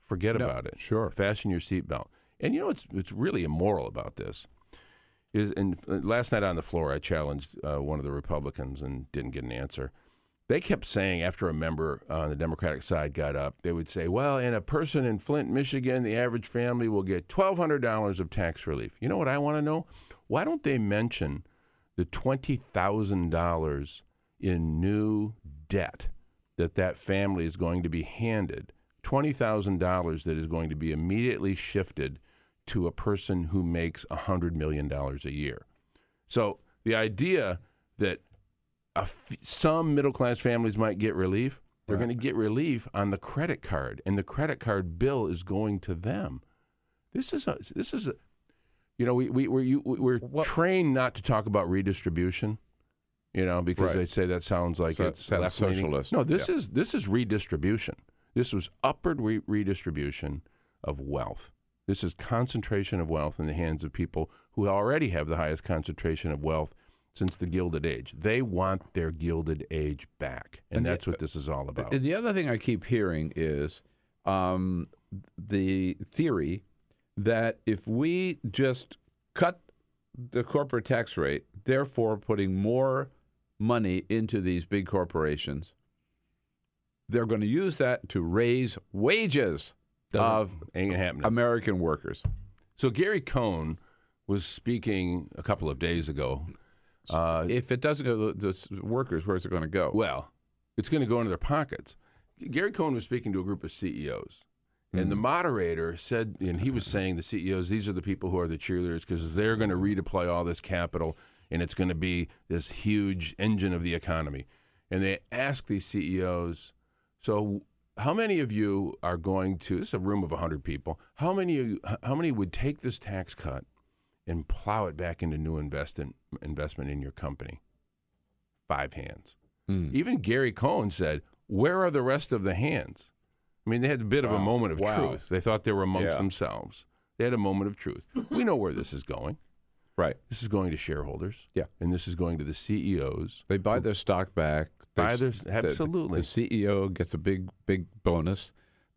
Forget about it.
Sure.
Fasten your seatbelt. And you know what's really immoral about this is, and last night on the floor I challenged one of the Republicans and didn't get an answer. They kept saying, after a member on the Democratic side got up, they would say, well, in a person in Flint, Michigan, the average family will get $1,200 of tax relief. You know what I want to know? Why don't they mention the $20,000 in new debt that family is going to be handed, $20,000 that is going to be immediately shifted to a person who makes $100 million a year? So the idea that some middle-class families might get relief, they're going to get relief on the credit card, and the credit card bill is going to them. This is a you know, we're trained not to talk about redistribution, because they say that sounds like it's left-leaning.
Socialist.
No, this is redistribution. This was upward redistribution of wealth. This is concentration of wealth in the hands of people who already have the highest concentration of wealth since the Gilded Age. They want their Gilded Age back, and that's what this is all about.
The other thing I keep hearing is the theory that if we just cut the corporate tax rate, therefore putting more money into these big corporations, they're going to use that to raise wages of American workers.
So Gary Cohn was speaking a couple of days ago.
If it doesn't go to the workers, where's it going to go?
Well, it's going to go into their pockets. Gary Cohn was speaking to a group of CEOs. And the moderator said, and he was saying the CEOs, these are the people who are the cheerleaders because they're going to redeploy all this capital and it's going to be this huge engine of the economy. And they asked these CEOs, so how many of you are going to, this is a room of 100 people, how many would take this tax cut and plow it back into new investment in your company? 5 hands. Even Gary Cohn said, where are the rest of the hands? I mean, they had a bit of a moment of truth. They thought they were amongst themselves. They had a moment of truth. We know where this is going.
Right.
This is going to shareholders.
Yeah.
And this is going to the CEOs.
They buy their stock back.
Absolutely.
The CEO gets a big bonus,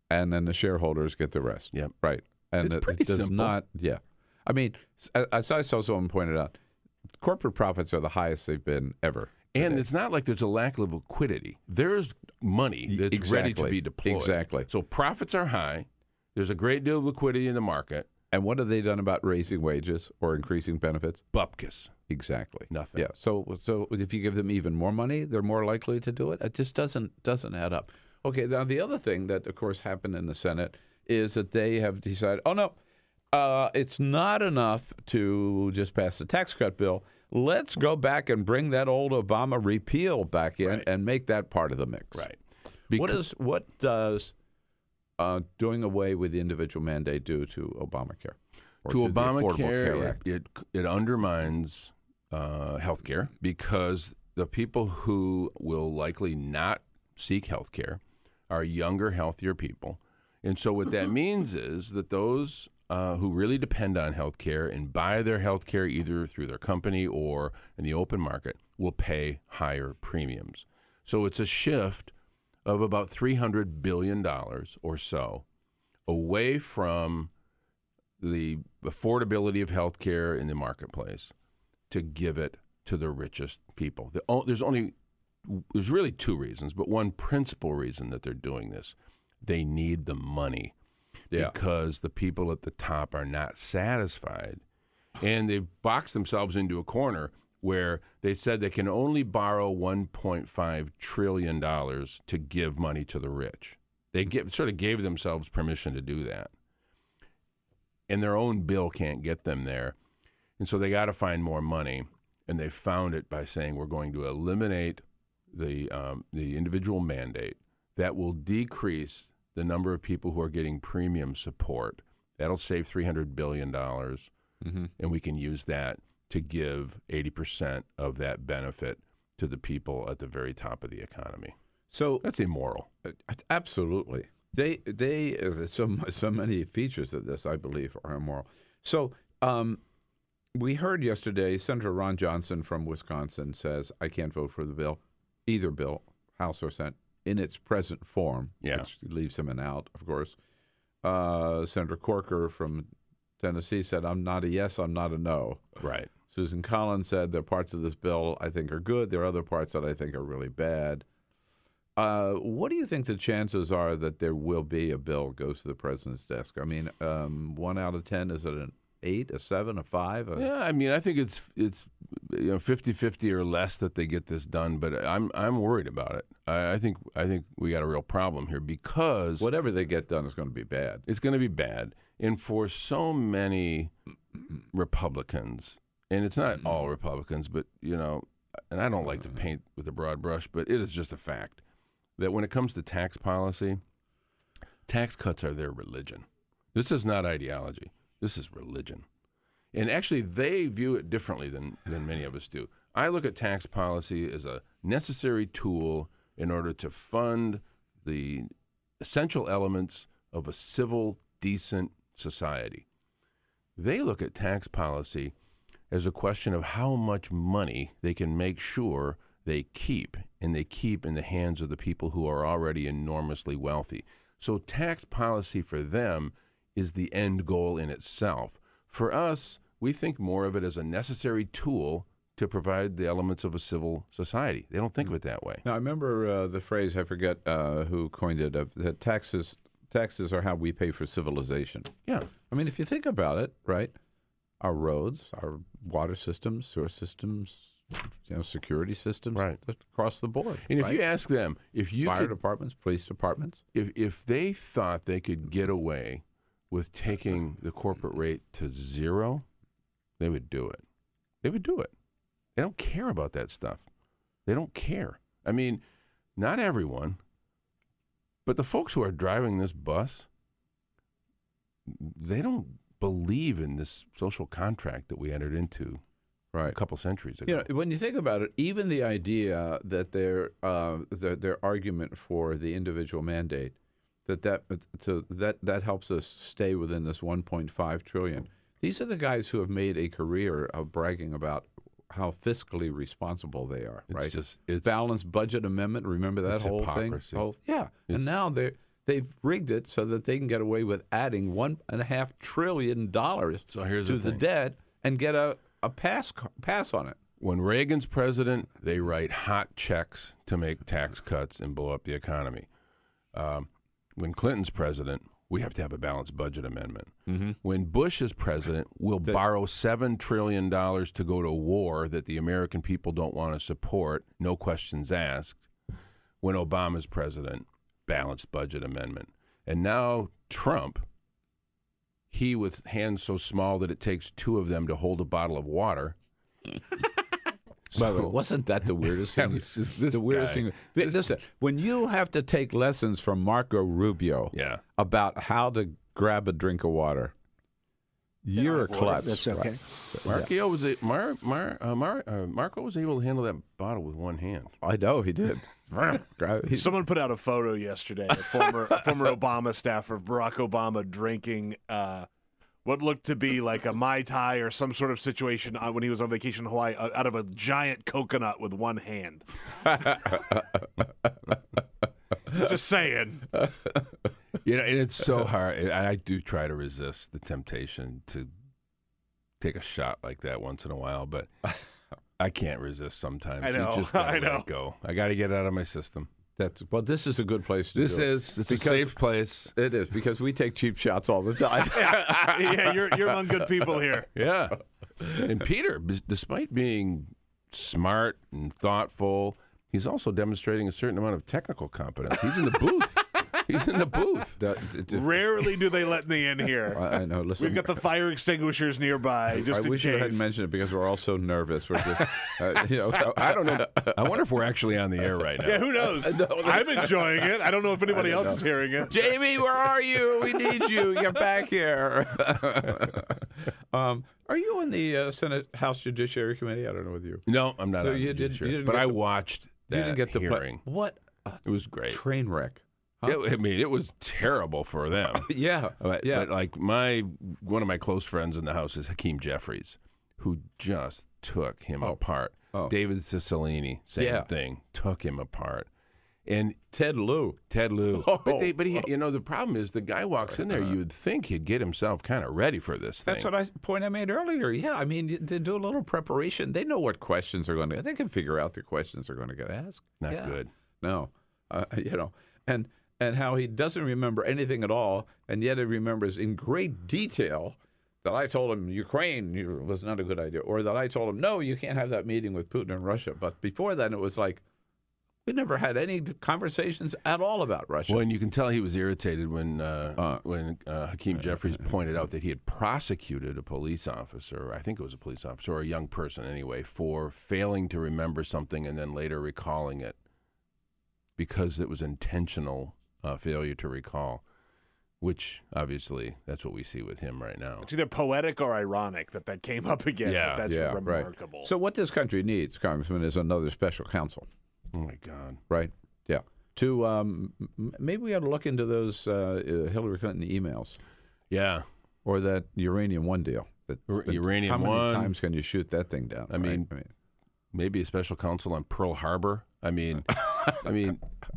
and then the shareholders get the rest.
Yeah.
Right. And
it's pretty simple.
I mean, as I saw someone pointed out, corporate profits are the highest they've been ever.
And it's not like there's a lack of liquidity. There's money that's ready to be deployed.
Exactly.
So profits are high. There's a great deal of liquidity in the market.
And what have they done about raising wages or increasing benefits?
Bupkis.
Exactly.
Nothing.
Yeah. So if you give them even more money, they're more likely to do it. It just doesn't add up. Okay. Now the other thing that of course happened in the Senate is that they have decided, oh no, it's not enough to just pass the tax cut bill. Let's go back and bring that old Obama repeal back in and make that part of the mix.
Right.
What does doing away with the individual mandate do to Obamacare?
To Obamacare, it undermines health care because the people who will likely not seek health care are younger, healthier people. And so what that means is that those who really depend on health care and buy their health care either through their company or in the open market will pay higher premiums. So it's a shift of about $300 billion or so away from the affordability of health care in the marketplace to give it to the richest people. There's really 2 reasons, but one principal reason that they're doing this. They need the money. Because the people at the top are not satisfied. And they've boxed themselves into a corner where they said they can only borrow $1.5 trillion to give money to the rich. They sort of gave themselves permission to do that. And their own bill can't get them there. And so they got to find more money. And they found it by saying we're going to eliminate the individual mandate. That will decrease the number of people who are getting premium support. That'll save $300 billion, and we can use that to give 80% of that benefit to the people at the very top of the economy.
So
that's immoral.
Absolutely. So many features of this, I believe, are immoral. So we heard yesterday Senator Ron Johnson from Wisconsin says, I can't vote for the bill, either bill, House or Senate, in its present form, which leaves him an out, of course. Senator Corker from Tennessee said, I'm not a yes, I'm not a no.
Right.
Susan Collins said, there are parts of this bill I think are good. There are other parts that I think are really bad. What do you think the chances are that there will be a bill goes to the president's desk? I mean, 1 out of 10, is it an 8, a 7, a 5?
Yeah, I mean, I think it's 50-50 or less that they get this done, but I'm worried about it. I think we got a real problem here because
whatever they get done is going to be bad.
It's going to be bad, and for so many Republicans, and it's not all Republicans, but and I don't like to paint with a broad brush, but it is just a fact that when it comes to tax policy, tax cuts are their religion. This is not ideology. This is religion. And actually, they view it differently than many of us do. I look at tax policy as a necessary tool in order to fund the essential elements of a civil, decent society. They look at tax policy as a question of how much money they can make sure they keep, and they keep in the hands of the people who are already enormously wealthy. So tax policy for them is the end goal in itself. For us, we think more of it as a necessary tool to provide the elements of a civil society. They don't think of it that way.
Now, I remember the phrase, I forget who coined it, that taxes are how we pay for civilization.
Yeah.
I mean, if you think about it, right, our roads, our water systems, sewer systems, security systems,
right,
across the board.
And if
right?
you ask them, if you
fire departments, police departments,
if they thought they could get away with taking the corporate rate to 0, they would do it. They would do it. They don't care about that stuff. They don't care. I mean, not everyone, but the folks who are driving this bus, they don't believe in this social contract that we entered into a couple centuries ago.
When you think about it, even the idea that their argument for the individual mandate, that helps us stay within this 1.5 trillion. These are the guys who have made a career of bragging about how fiscally responsible they are. It's balanced budget amendment. Remember that whole
hypocrisy.
thing? And now they've rigged it so that they can get away with adding $1.5 trillion to the debt and get a pass on it.
When Reagan's president, they write hot checks to make tax cuts and blow up the economy. When Clinton's president, we have to have a balanced budget amendment.
Mm-hmm.
When Bush is president, we'll borrow $7 trillion to go to war that the American people don't want to support, no questions asked. When Obama's president, balanced budget amendment. And now Trump, he with hands so small that it takes 2 of them to hold a bottle of water.
By the way, wasn't that the weirdest thing? The weirdest thing. Listen, when you have to take lessons from Marco Rubio about how to grab a drink of water, you're a klutz.
That's okay.
Marco was able to handle that bottle with one hand.
I know he did.
Someone put out a photo yesterday, a former Obama staffer, Barack Obama, drinking what looked to be like a Mai Tai or some sort of situation when he was on vacation in Hawaii out of a giant coconut with one hand. Just saying.
And it's so hard. And I do try to resist the temptation to take a shot like that once in a while, but I can't resist sometimes.
I know.
You just gotta let it go. I got to get it out of my system.
This is a good place to do it.
It's a safe place.
It is, because we take cheap shots all the time.
Yeah, you're among good people here.
Yeah. And Peter, despite being smart and thoughtful, he's also demonstrating a certain amount of technical competence. He's in the booth. He's in the booth.
Rarely do they let me in here.
I know. Listen,
we've got the fire extinguishers nearby, just in
wish
case.
you hadn't mentioned it because we're all so nervous. We're just,
I don't know. I wonder if we're actually on the air right now.
Yeah, who knows? I'm enjoying it. I don't know if anybody else is hearing it.
Jamie, where are you? We need you. Get back here. Are you in the Senate House Judiciary Committee? I don't know with you.
No, I'm not.
So
on
you
the Judiciary, but I watched that
you didn't get the
hearing.
What?
It was great.
Train wreck.
Huh? It was terrible for them. But like one of my close friends in the House is Hakeem Jeffries, who just took him apart. David Cicilline, same thing, took him apart. And Ted Lieu. But he, the problem is the guy walks in there, you would think he'd get himself kind of ready for this thing.
That's what point I made earlier. Yeah, I mean, they do a little preparation. They know what questions are going to. They can figure out the questions are going to get asked.
Not good.
No, and how he doesn't remember anything at all, and yet he remembers in great detail that I told him Ukraine was not a good idea, or that I told him, no, you can't have that meeting with Putin and Russia. But before then, it was like, we never had any conversations at all about Russia.
Well, and you can tell he was irritated when Hakeem Jeffries pointed out that he had prosecuted a police officer, I think it was a police officer, or a young person anyway, for failing to remember something and then later recalling it because it was intentional failure to recall. which obviously that's what we see with him right now.
It's either poetic or ironic that came up again.
Yeah.
But that's remarkable.
Right. So what this country needs, Congressman, is another special counsel.
Oh, my God.
Right? Yeah. To maybe we ought to look into those Hillary Clinton emails.
Yeah.
Or that Uranium One deal.
Uranium
One. How many
One.
times can you shoot that thing down?
I mean, maybe a special counsel on Pearl Harbor. I mean,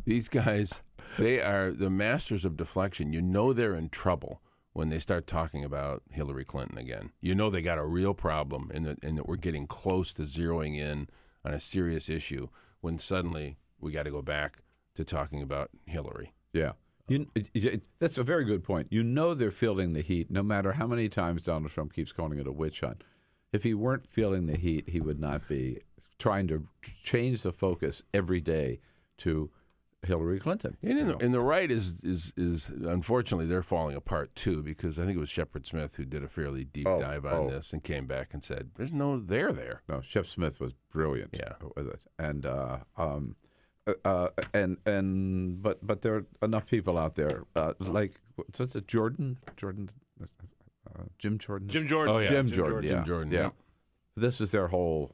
these guys, they are the masters of deflection. You know they're in trouble when they start talking about Hillary Clinton again. You know they got a real problem and that we're getting close to zeroing in on a serious issue when suddenly we got to go back to talking about Hillary.
Yeah. That's a very good point. You know they're feeling the heat, no matter how many times Donald Trump keeps calling it a witch hunt. If he weren't feeling the heat, he would not be trying to change the focus every day to Hillary Clinton.
And the right is unfortunately they're falling apart too, because I think it was Shepard Smith who did a fairly deep dive on this and came back and said, "There's no there there."
No, Shep Smith was brilliant. With it, but there are enough people out there like what's it, Jim Jordan.
Jim Jordan.
Oh yeah,
Jim Jordan.
Yeah. This is their whole.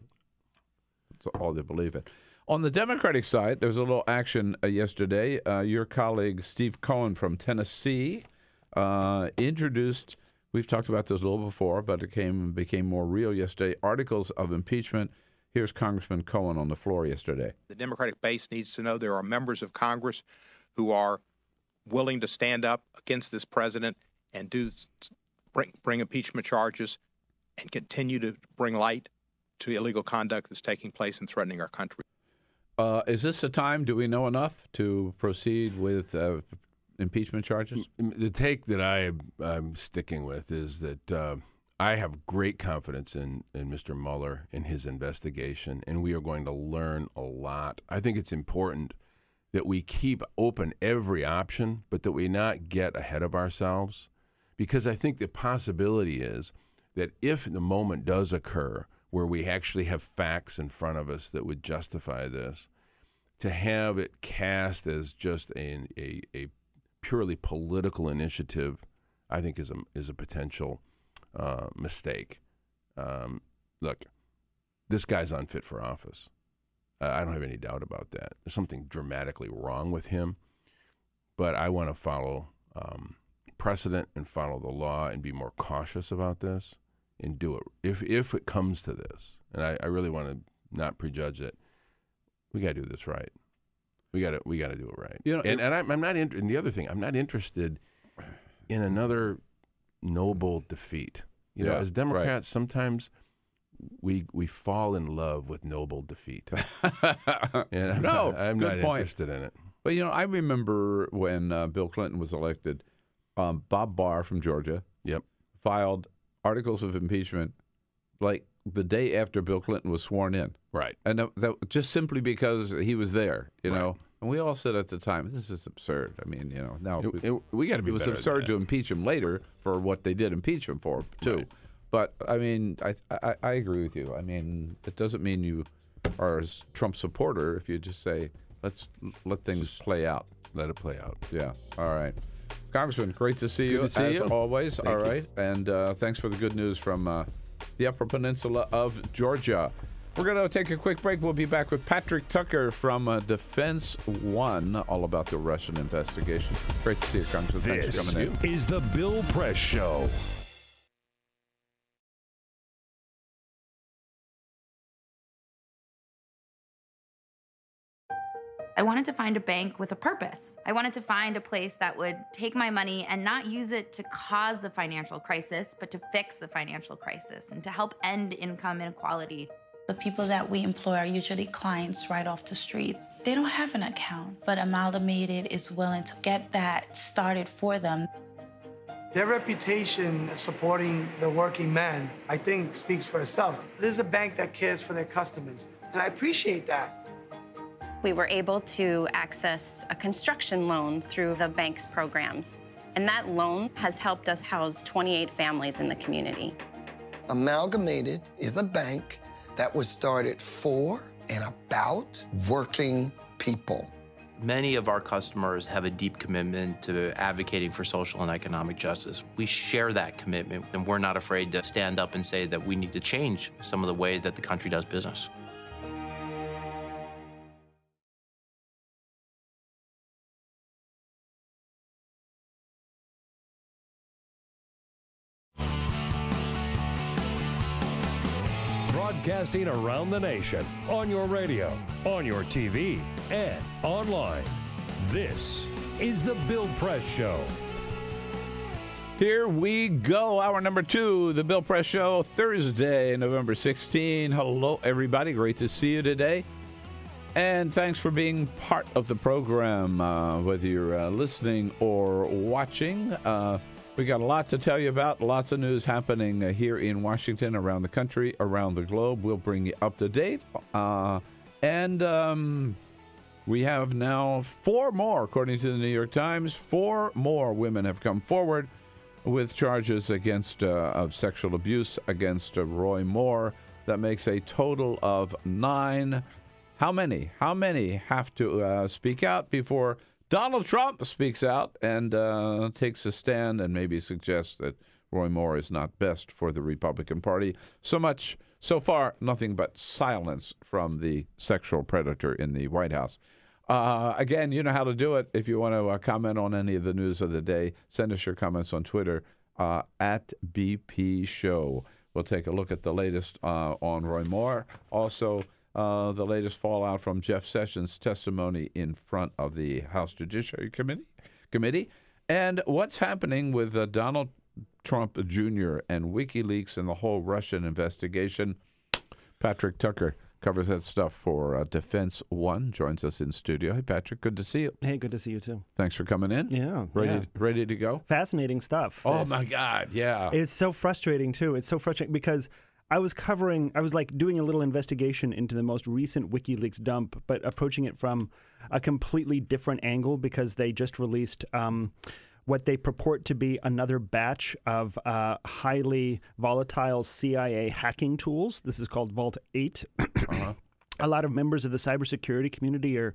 It's all they believe in. On the Democratic side, there was a little action yesterday. Your colleague Steve Cohen from Tennessee introduced. We've talked about this a little before, but it became more real yesterday. Articles of impeachment. Here's Congressman Cohen on the floor yesterday.
The Democratic base needs to know there are members of Congress who are willing to stand up against this president and bring impeachment charges and continue to bring light to illegal conduct that's taking place and threatening our country.
Is this the time? Do we know enough to proceed with impeachment charges?
The take that I'm sticking with is that I have great confidence in Mr. Mueller and his investigation, and we are going to learn a lot. I think it's important that we keep open every option, but that we not get ahead of ourselves, because I think the possibility is that if the moment does occur where we actually have facts in front of us that would justify this, to have it cast as just a purely political initiative, I think is a potential mistake. Look, this guy's unfit for office. I don't have any doubt about that. There's something dramatically wrong with him, but I want to follow precedent and follow the law and be more cautious about this and do it if it comes to this. And I really want to not prejudge it. We got to do this right. We got to do it right. You know, and I'm not. And the other thing, I'm not interested in another noble defeat. You know, as Democrats, sometimes we fall in love with noble defeat. And I'm not interested in it.
But you know, I remember when Bill Clinton was elected, Bob Barr from Georgia, filed articles of impeachment like the day after Bill Clinton was sworn in.
Right.
And that just simply because he was there, you know. And we all said at the time, this is absurd. I mean, you know, now
we got to be.
It was absurd to impeach him later for what they did impeach him for too. Right. But I mean, I agree with you. I mean, it doesn't mean you are a Trump supporter if you just say let's let things play out.
Let it play out.
Yeah. All right. Congressman, great to see you as always.
Thank
all
you.
right. And thanks for the good news from the Upper Peninsula of Georgia. We're going to take a quick break. We'll be back with Patrick Tucker from Defense One, all about the Russian investigation. Great to see you, Congressman. Thanks for coming in.
This is the Bill Press Show.
I wanted to find a bank with a purpose. I wanted to find a place that would take my money and not use it to cause the financial crisis, but to fix the financial crisis and to help end income inequality.
The people that we employ are usually clients right off the streets. They don't have an account, but Amalgamated is willing to get that started for them.
Their reputation supporting the working man, I think, speaks for itself. This is a bank that cares for their customers, and I appreciate that.
We were able to access a construction loan through the bank's programs, and that loan has helped us house 28 families in the community.
Amalgamated is a bank that was started for and about working people.
Many of our customers have a deep commitment to advocating for social and economic justice. We share that commitment, and we're not afraid to stand up and say that we need to change some of the way that the country does business.
Broadcasting around the nation, on your radio, on your TV, and online. This is The Bill Press Show.
Here we go. Hour number 2, The Bill Press Show, Thursday, November 16. Hello, everybody. Great to see you today. And thanks for being part of the program, whether you're listening or watching. We got a lot to tell you about, lots of news happening here in Washington, around the country, around the globe. We'll bring you up to date. And we have now 4 more, according to the New York Times, 4 more women have come forward with charges against of sexual abuse against Roy Moore. That makes a total of 9. How many? How many have to speak out before Donald Trump speaks out and takes a stand and maybe suggests that Roy Moore is not best for the Republican Party? So far, nothing but silence from the sexual predator in the White House. Again, you know how to do it. If you want to comment on any of the news of the day, send us your comments on Twitter at BP Show. We'll take a look at the latest on Roy Moore. Also, the latest fallout from Jeff Sessions' testimony in front of the House Judiciary Committee, and what's happening with Donald Trump Jr. and WikiLeaks and the whole Russian investigation. Patrick Tucker covers that stuff for Defense One, joins us in studio. Hey, Patrick, good to see you.
Hey, good to see you, too.
Thanks for coming in.
Yeah.
Ready to go?
Fascinating stuff.
Oh, my God, yeah.
It's so frustrating, too. It's so frustrating because I was doing a little investigation into the most recent WikiLeaks dump, but approaching it from a completely different angle because they just released what they purport to be another batch of highly volatile CIA hacking tools. This is called Vault 8. A lot of members of the cybersecurity community are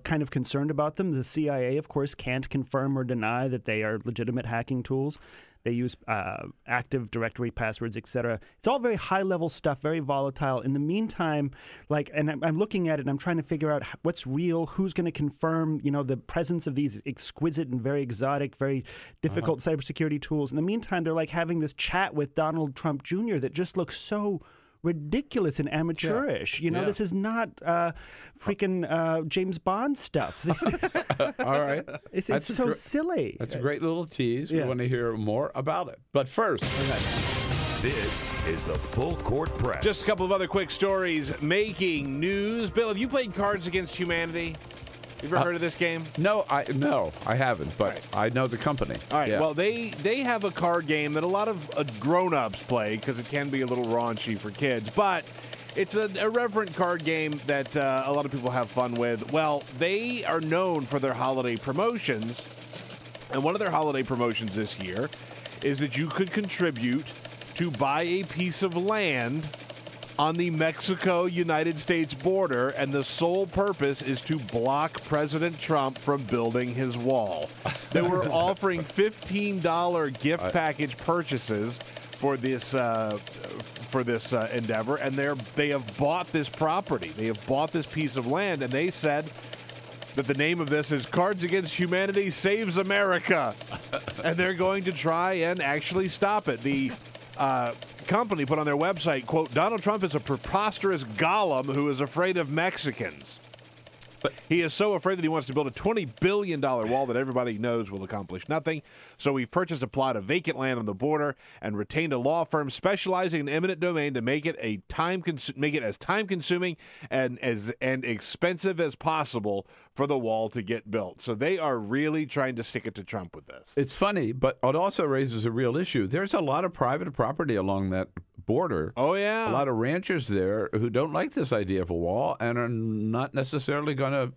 kind of concerned about them. The CIA, of course, can't confirm or deny that they are legitimate hacking tools. They use Active Directory passwords, etc. It's all very high-level stuff, very volatile. In the meantime, and I'm looking at it, and I'm trying to figure out what's real, who's going to confirm, the presence of these exquisite and very exotic, very difficult cybersecurity tools. In the meantime, they're having this chat with Donald Trump Jr. that just looks so ridiculous and amateurish. This is not freaking James Bond stuff. This is
all right.
It's so silly.
That's a great little tease. We want to hear more about it. But first,
this is the Full Court Press.
Just a couple of other quick stories making news. Bill, have you played Cards Against Humanity? You ever heard of this game?
No, I haven't, but right. I know the company.
All right, well, they have a card game that a lot of grown-ups play because it can be a little raunchy for kids, but it's an irreverent card game that a lot of people have fun with. Well, they are known for their holiday promotions, and one of their holiday promotions this year is that you could contribute to buy a piece of land on the Mexico-United States border, and the sole purpose is to block President Trump from building his wall. They were offering $15 gift package purchases for this endeavor, and they have bought this property. They have bought this piece of land, and they said that the name of this is Cards Against Humanity Saves America, and they're going to try and actually stop it. The company put on their website, quote, Donald Trump is a preposterous golem who is afraid of Mexicans. But he is so afraid that he wants to build a $20 billion wall that everybody knows will accomplish nothing. So we've purchased a plot of vacant land on the border and retained a law firm specializing in eminent domain to make it as time-consuming and expensive as possible for the wall to get built. So they are really trying to stick it to Trump with this.
It's funny, but it also raises a real issue. There's a lot of private property along that border.
Oh, yeah.
A lot of ranchers there who don't like this idea of a wall and are not necessarily going to,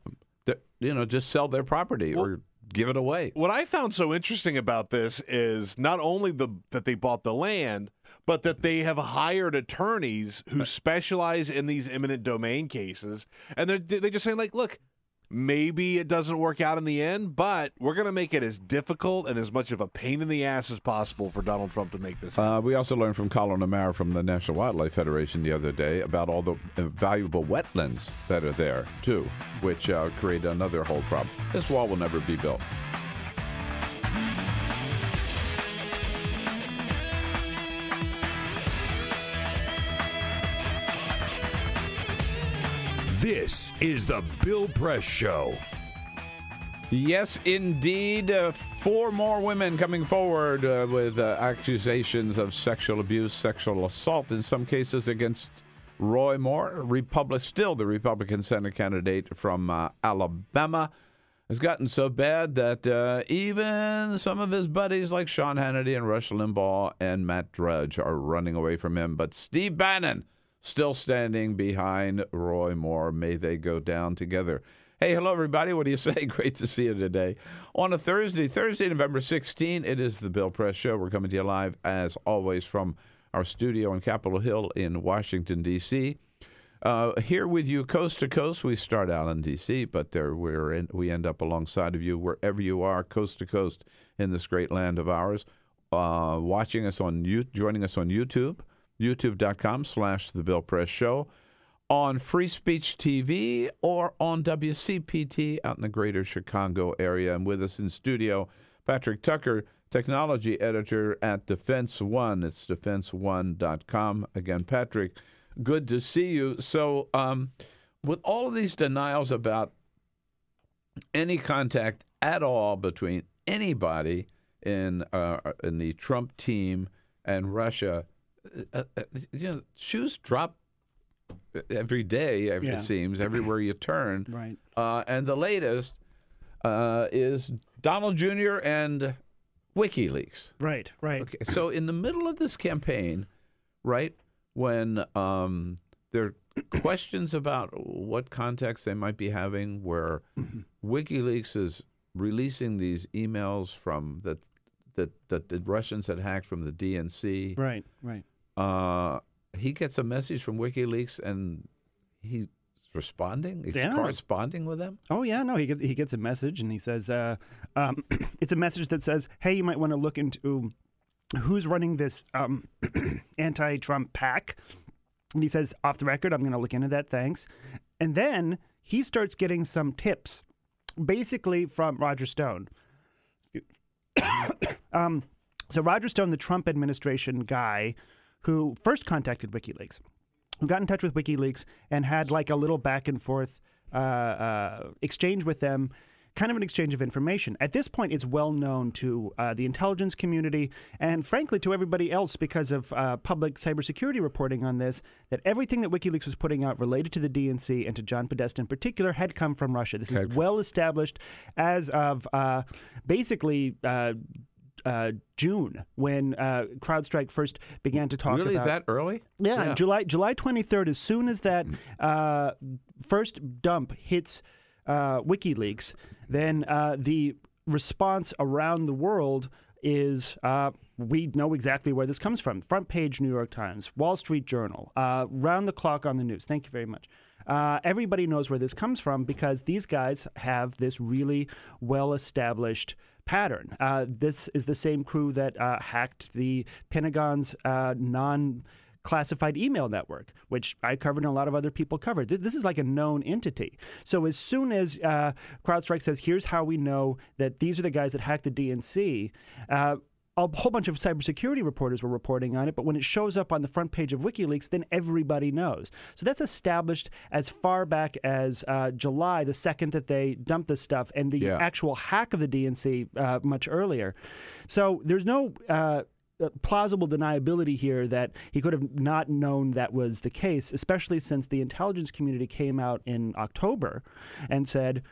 just sell their property or give it away.
What I found so interesting about this is not only that they bought the land, but that they have hired attorneys who specialize in these eminent domain cases. And they're just saying, look, maybe it doesn't work out in the end, but we're going to make it as difficult and as much of a pain in the ass as possible for Donald Trump to make this happen.
We also learned from Colin O'Mara from the National Wildlife Federation the other day about all the valuable wetlands that are there, too, which create another whole problem. This wall will never be built.
This is the Bill Press Show.
Yes, indeed. 4 more women coming forward with accusations of sexual abuse, sexual assault, in some cases against Roy Moore, still the Republican Senate candidate from Alabama. Has gotten so bad that even some of his buddies like Sean Hannity and Rush Limbaugh and Matt Drudge are running away from him. But Steve Bannon still standing behind Roy Moore. May they go down together. Hey, hello, everybody. What do you say? Great to see you today. On a Thursday, November 16, it is the Bill Press Show. We're coming to you live, as always, from our studio on Capitol Hill in Washington, D.C. Here with you coast to coast. We start out in D.C., but we end up alongside of you wherever you are, coast to coast in this great land of ours. Joining us on YouTube. YouTube.com/The Bill Press Show, on Free Speech TV, or on WCPT out in the greater Chicago area. And with us in studio, Patrick Tucker, technology editor at Defense One. It's defenseone.com. Again, Patrick, good to see you. So with all of these denials about any contact at all between anybody in the Trump team and Russia, shoes drop every day, it seems, everywhere you turn.
Right.
And the latest is Donald Jr. and WikiLeaks.
Right.
Okay. So in the middle of this campaign, right, when there are questions about what contacts they might be having, where WikiLeaks is releasing these emails from that the Russians had hacked from the DNC.
Right.
He gets a message from WikiLeaks, and he's responding. He's corresponding with them.
Oh yeah, no, he gets a message, and he says, it's a message that says, "Hey, you might want to look into who's running this anti-Trump PAC." And he says, "Off the record, I'm going to look into that. Thanks." And then he starts getting some tips, basically from Roger Stone. So Roger Stone, the Trump administration guy who first contacted WikiLeaks, who got in touch with WikiLeaks and had like a little back and forth exchange with them, kind of an exchange of information. At this point, it's well known to the intelligence community and, frankly, to everybody else because of public cybersecurity reporting on this, that everything that WikiLeaks was putting out related to the DNC and to John Podesta in particular had come from Russia. This is well established as of basically June, when CrowdStrike first began to talk about...
Really, that early?
Yeah. July 23rd, as soon as that first dump hits WikiLeaks, then the response around the world is we know exactly where this comes from. Front page New York Times, Wall Street Journal, round the clock on the news. Thank you very much. Everybody knows where this comes from because these guys have this really well-established pattern. This is the same crew that hacked the Pentagon's non-classified email network, which I covered and a lot of other people covered. This is like a known entity. So as soon as CrowdStrike says, here's how we know that these are the guys that hacked the DNC, a whole bunch of cybersecurity reporters were reporting on it, but when it shows up on the front page of WikiLeaks, then everybody knows. So that's established as far back as July, the second that they dumped this stuff, and the actual hack of the DNC much earlier. So there's no plausible deniability here that he could have not known that was the case, especially since the intelligence community came out in October and said,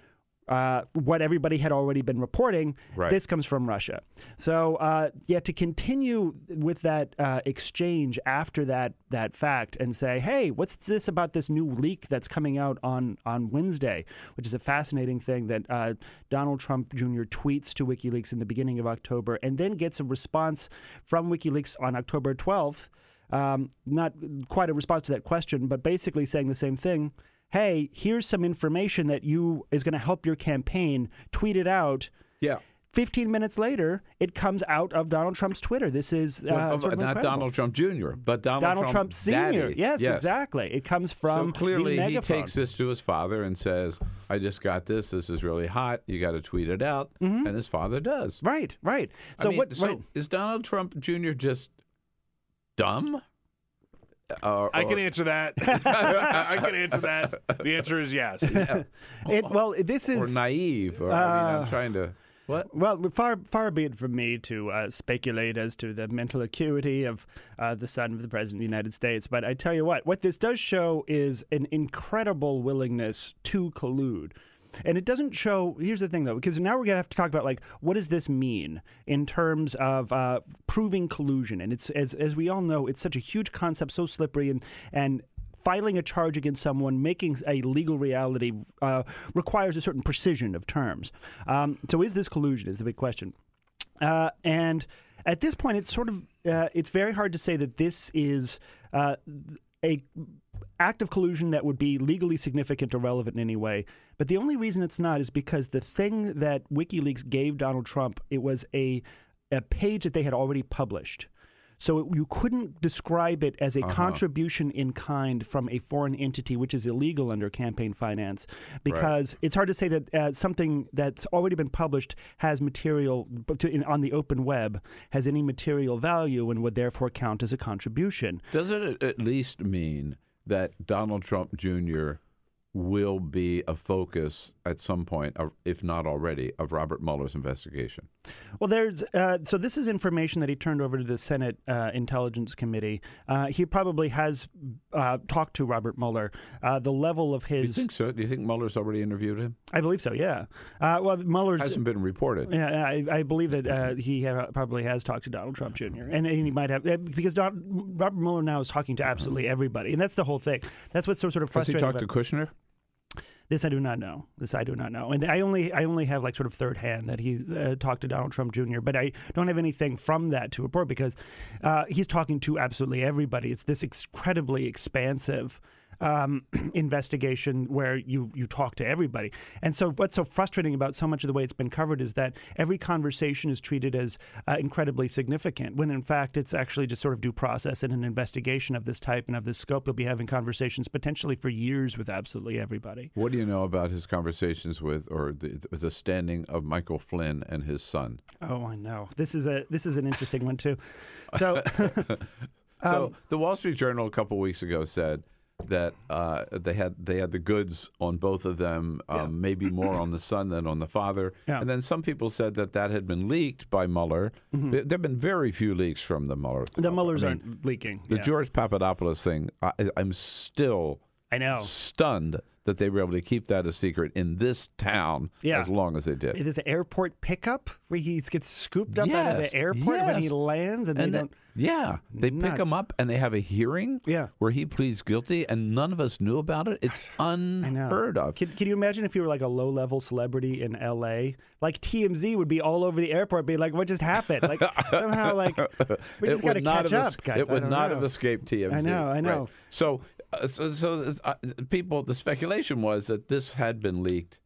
what everybody had already been reporting, this comes from Russia. So, to continue with that exchange after that fact and say, hey, what's this about this new leak that's coming out on Wednesday, which is a fascinating thing that Donald Trump Jr. tweets to WikiLeaks in the beginning of October and then gets a response from WikiLeaks on October 12th. Not quite a response to that question, but basically saying the same thing. hey, here's some information that is going to help your campaign, tweet it out.
Yeah.
15 minutes later, it comes out of Donald Trump's Twitter. This is sort of
not
incredible.
Donald Trump Jr., but Donald
Trump Sr.
Daddy.
Yes, exactly. It comes from
so clearly
the
he
megaphone.
takes this to his father and says, I just got this. This is really hot. You got to tweet it out. And his father does.
Right. So
is Donald Trump Jr. just dumb?
I can answer that. I can answer that. The answer is yes.
This is...
Or naive. Or, I'm trying to... What?
Well, far be it from me to speculate as to the mental acuity of the son of the President of the United States. But I tell you what this does show is an incredible willingness to collude. And it doesn't show, here's the thing though, because now we're going to have to talk about what does this mean in terms of proving collusion? And it's, as we all know, it's such a huge concept, so slippery, and filing a charge against someone, making a legal reality, requires a certain precision of terms. So is this collusion is the big question. And at this point, it's sort of, it's very hard to say that this is a act of collusion that would be legally significant or relevant in any way. But the only reason it's not is because the thing that WikiLeaks gave Donald Trump, it was a page that they had already published. So you couldn't describe it as a contribution in kind from a foreign entity, which is illegal under campaign finance, because it's hard to say that something that's already been published has material on the open web, has any material value and would therefore count as a contribution.
Does it at least mean that Donald Trump Jr. will be a focus at some point, if not already, of Robert Mueller's investigation?
Well, so this is information that he turned over to the Senate Intelligence Committee. He probably has talked to Robert Mueller. The level of his...
Do you think so? Do you think Mueller's already interviewed him?
I believe so, yeah. Well, Mueller's...
Hasn't been reported.
Yeah, I believe that he probably has talked to Donald Trump Jr. And he might have... Because Robert Mueller now is talking to absolutely everybody. And that's the whole thing. That's what's sort of frustrating.
Has he talked to Kushner?
This I do not know. And I only have sort of third hand that he's talked to Donald Trump Jr., but I don't have anything from that to report because he's talking to absolutely everybody. It's this incredibly expansive investigation where you talk to everybody. And so what's so frustrating about so much of the way it's been covered is that every conversation is treated as incredibly significant, when in fact it's actually just sort of due process in an investigation of this type and of this scope. You'll be having conversations potentially for years with absolutely everybody.
What do you know about his conversations with, or the standing of Michael Flynn and his son?
Oh, I know. This is an interesting one too. So,
so the Wall Street Journal a couple weeks ago said that they had the goods on both of them, maybe more on the son than on the father. Yeah. And then some people said that had been leaked by Mueller. There have been very few leaks from the Mueller.
The Muellers aren't leaking.
The George Papadopoulos thing, I'm still stunned that they were able to keep that a secret in this town as long as they did.
It is an airport pickup where he gets scooped up out of the airport when he lands, and they don't...
Yeah, they pick him up and they have a hearing where he pleads guilty, and none of us knew about it. It's unheard of.
Can you imagine if you were like a low-level celebrity in L.A.? Like TMZ would be all over the airport, be like, "What just happened?" Like somehow, like we just got to catch up, guys.
It would not have escaped TMZ.
I know.
Right. So people, the speculation was that this had been leaked,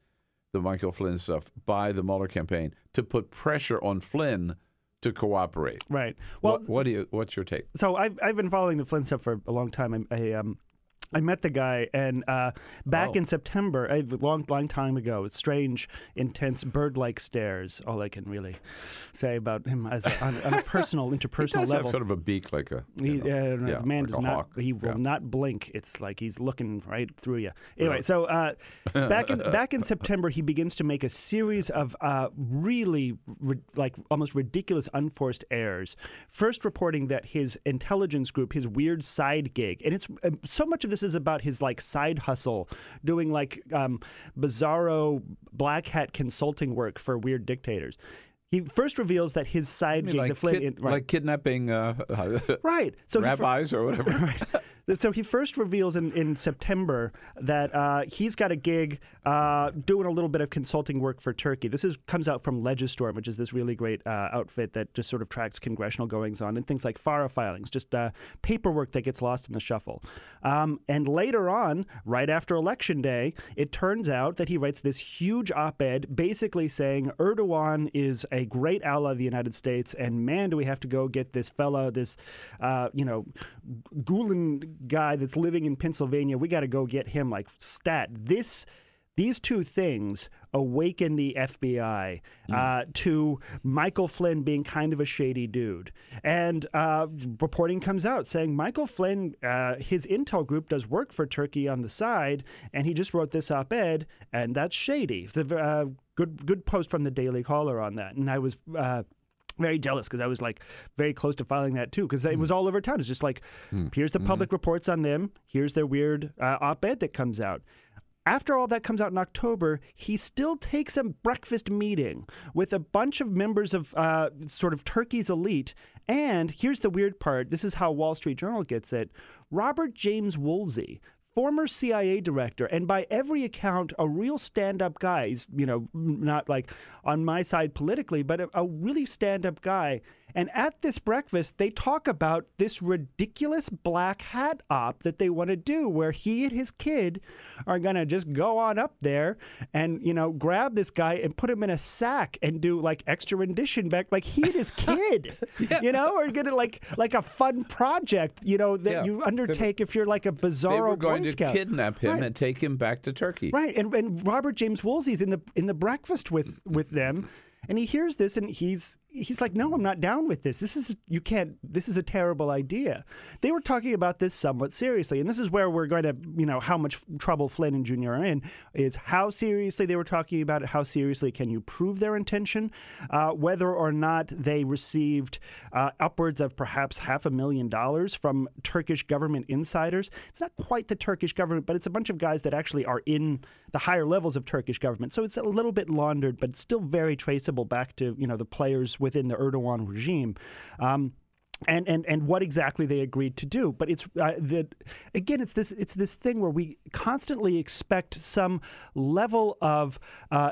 the Michael Flynn stuff, by the Mueller campaign to put pressure on Flynn to cooperate.
Right. Well,
what's your take?
So I've been following the Flynn stuff for a long time. I met the guy, and back in September, a long time ago, it's strange, intense, bird-like stares. All I can really say about him as on a personal, interpersonal
he does
level.
Have sort of a beak, like a
the man
like
does not.
Hawk.
He will not blink. It's like he's looking right through you. Anyway, so back in September, he begins to make a series of really almost ridiculous, unforced errors. First, reporting that his intelligence group, his weird side gig, and it's so much of this is about his side hustle, doing bizarro black hat consulting work for weird dictators. He first reveals that his side gig,
like
the Flynn,
like kidnapping
right?
So rabbis or whatever.
Right. So he first reveals in September that he's got a gig doing a little bit of consulting work for Turkey. This comes out from Legistorm, which is this really great outfit that just sort of tracks congressional goings-on and things like FARA filings, just paperwork that gets lost in the shuffle. And later on, right after Election Day, it turns out that he writes this huge op-ed basically saying Erdogan is a great ally of the United States, and man, do we have to go get this fella, this, Gulen guy that's living in Pennsylvania. We got to go get him like stat. These two things awaken the FBI to Michael Flynn being kind of a shady dude. And reporting comes out saying Michael Flynn, his intel group does work for Turkey on the side, and he just wrote this op-ed, and that's shady. Good post from the Daily Caller on that. And I was very jealous because I was like very close to filing that too, because it was all over town. It's just like, here's the public reports on them. Here's their weird op-ed that comes out. After all that comes out in October, he still takes a breakfast meeting with a bunch of members of sort of Turkey's elite. And here's the weird part. This is how Wall Street Journal gets it. Robert James Woolsey, former CIA director, and by every account, a real stand-up guy. He's, not like on my side politically, but a really stand-up guy. And at this breakfast, they talk about this ridiculous black hat op that they want to do, where he and his kid are going to just go on up there and, grab this guy and put him in a sack and do like extra rendition back, like he and his kid, or get it like a fun project, that you undertake if you're like a bizarro
They were going
Boy
to
Scout.
kidnap him and take him back to Turkey.
Right, and Robert James Woolsey's in the breakfast with them. And he hears this, and he's like, "No, I'm not down with this. This is a terrible idea." They were talking about this somewhat seriously, and this is where we're going to, how much trouble Flynn and Jr. are in, is how seriously they were talking about it. How seriously can you prove their intention? Whether or not they received upwards of perhaps $500,000 from Turkish government insiders. It's not quite the Turkish government, but it's a bunch of guys that actually are in the higher levels of Turkish government. So it's a little bit laundered, but it's still very traceable back to, the players within the Erdogan regime. And what exactly they agreed to do, but it's it's this thing where we constantly expect some level of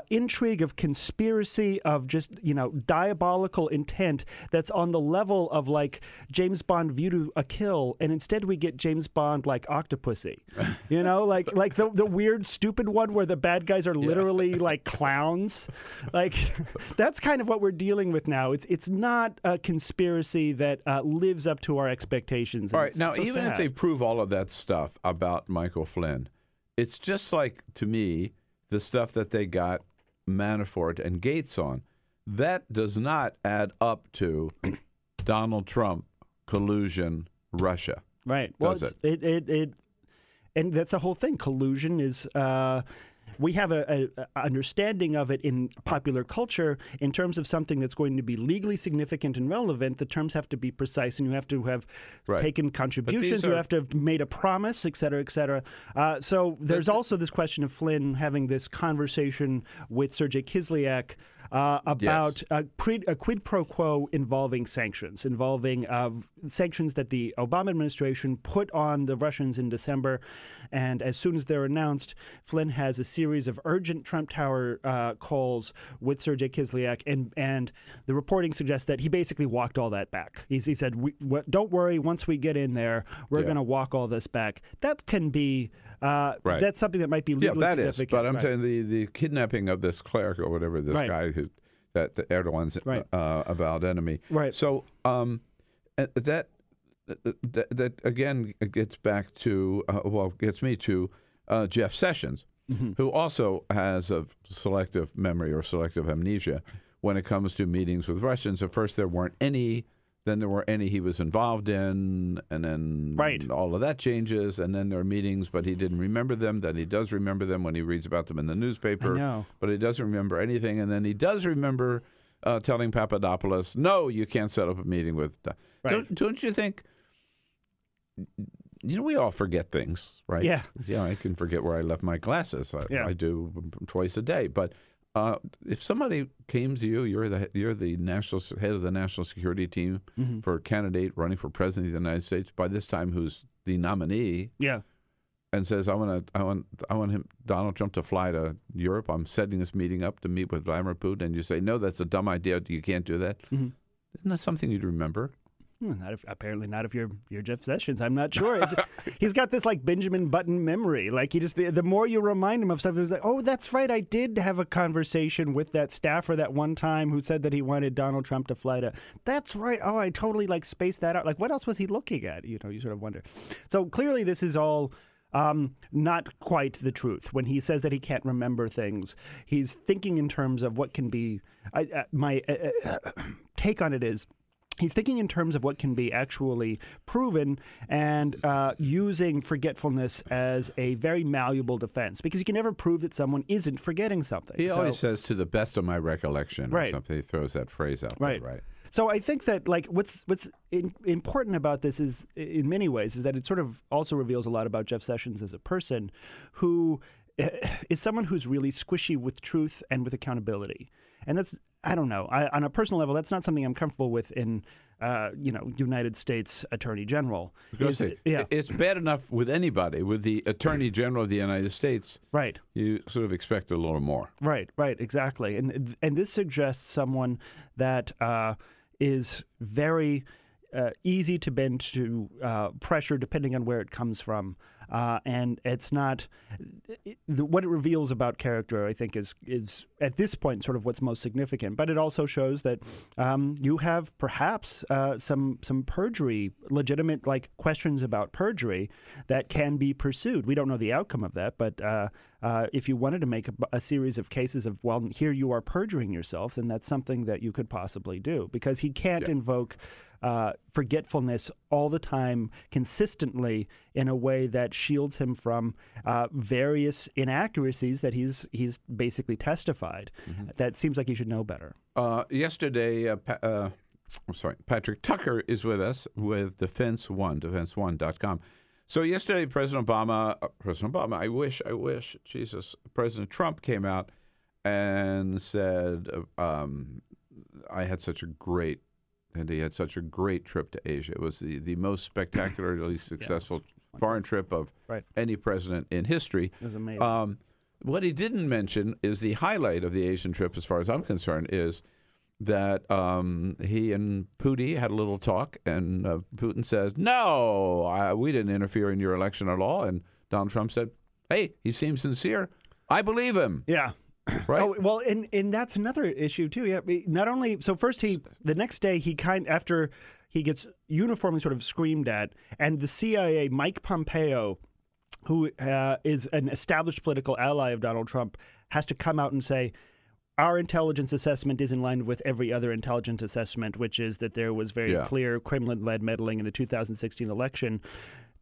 intrigue, of conspiracy, of just diabolical intent that's on the level of like James Bond View to a Kill, and instead we get James Bond like Octopussy, like the weird stupid one where the bad guys are literally like clowns, like that's kind of what we're dealing with now. It's not a conspiracy that lives up to our expectations.
All right, now
so
even
sad.
if they prove all of that stuff about Michael Flynn, it's just like, to me, the stuff that they got Manafort and Gates on. That does not add up to Donald Trump, collusion, Russia.
Right.
Does
it? And that's the whole thing. Collusion is. We have a understanding of it in popular culture in terms of something that's going to be legally significant and relevant. The terms have to be precise, and you have to have taken contributions. You have to have made a promise, et cetera, et cetera. So there's also this question of Flynn having this conversation with Sergei Kislyak about a quid pro quo involving sanctions that the Obama administration put on the Russians in December. And as soon as they're announced, Flynn has a series of urgent Trump Tower calls with Sergei Kislyak. And the reporting suggests that he basically walked all that back. He said, don't worry, once we get in there, we're going to walk all this back. That can be, that's something that might be legally significant.
Is, but I'm saying the kidnapping of this cleric or whatever, this guy that Erdogan's avowed enemy.
Right.
So that again gets back to gets me to Jeff Sessions, who also has a selective memory or selective amnesia when it comes to meetings with Russians. At first there weren't any. Then there were any he was involved in, and then all of that changes, and then there are meetings, but he didn't remember them. Then he does remember them when he reads about them in the newspaper.
I know.
But he doesn't remember anything, and then he does remember telling Papadopoulos, no, you can't set up a meeting with... Don't you think... we all forget things, right?
Yeah.
I can forget where I left my glasses. I do twice a day, but... if somebody came to you, you're the head of the national security team for a candidate running for president of the United States, by this time who's the nominee, and says, I want Donald Trump to fly to Europe. I'm setting this meeting up to meet with Vladimir Putin, and you say, no, that's a dumb idea. You can't do that.
Mm-hmm.
Isn't that something you'd remember?
Apparently not if you're Jeff Sessions. I'm not sure. He's got this like Benjamin Button memory. Like the more you remind him of stuff, he's like, oh, that's right. I did have a conversation with that staffer that one time who said that he wanted Donald Trump to fly to. That's right. Oh, I totally like spaced that out. Like what else was he looking at? You sort of wonder. So clearly this is all not quite the truth. When he says that he can't remember things, he's thinking in terms of what can be. My take on it is, he's thinking in terms of what can be actually proven and using forgetfulness as a very malleable defense, because you can never prove that someone isn't forgetting something.
He always says, to the best of my recollection, or
right.
something. He throws that phrase out there, right?
So I think that like what's important about this is, in many ways, is that it sort of also reveals a lot about Jeff Sessions as a person who is someone who's really squishy with truth and with accountability. And that's, I don't know, on a personal level, that's not something I'm comfortable with in, United States Attorney General.
Because it's bad enough with anybody. With the Attorney General of the United States,
right? You
sort of expect a little more.
Right, exactly. And this suggests someone that is very easy to bend to pressure depending on where it comes from. And it's not what it reveals about character, I think, is at this point sort of what's most significant. But it also shows that you have perhaps some perjury, legitimate like questions about perjury that can be pursued. We don't know the outcome of that, but if you wanted to make a series of cases of, well, here you are perjuring yourself, then that's something that you could possibly do, because he can't invoke forgetfulness all the time consistently in a way that shields him from various inaccuracies that he's basically testified. Mm-hmm. That seems like he should know better.
Yesterday, Patrick Tucker is with us with defense1.com. So yesterday, President Obama, President Trump came out and said, I had such a great trip to Asia. It was the most spectacularly successful foreign trip of any president in history.
It was amazing.
What he didn't mention is the highlight of the Asian trip, as far as I'm concerned, is that he and Putin had a little talk, and Putin says, no, we didn't interfere in your election at all. And Donald Trump said, hey, he seems sincere. I believe him.
Yeah.
Right.
Oh, well, and that's another issue too. Yeah. Not only so, first the next day after he gets uniformly sort of screamed at, and the CIA, Mike Pompeo, who is an established political ally of Donald Trump, has to come out and say, our intelligence assessment is in line with every other intelligence assessment, which is that there was very clear Kremlin-led meddling in the 2016 election.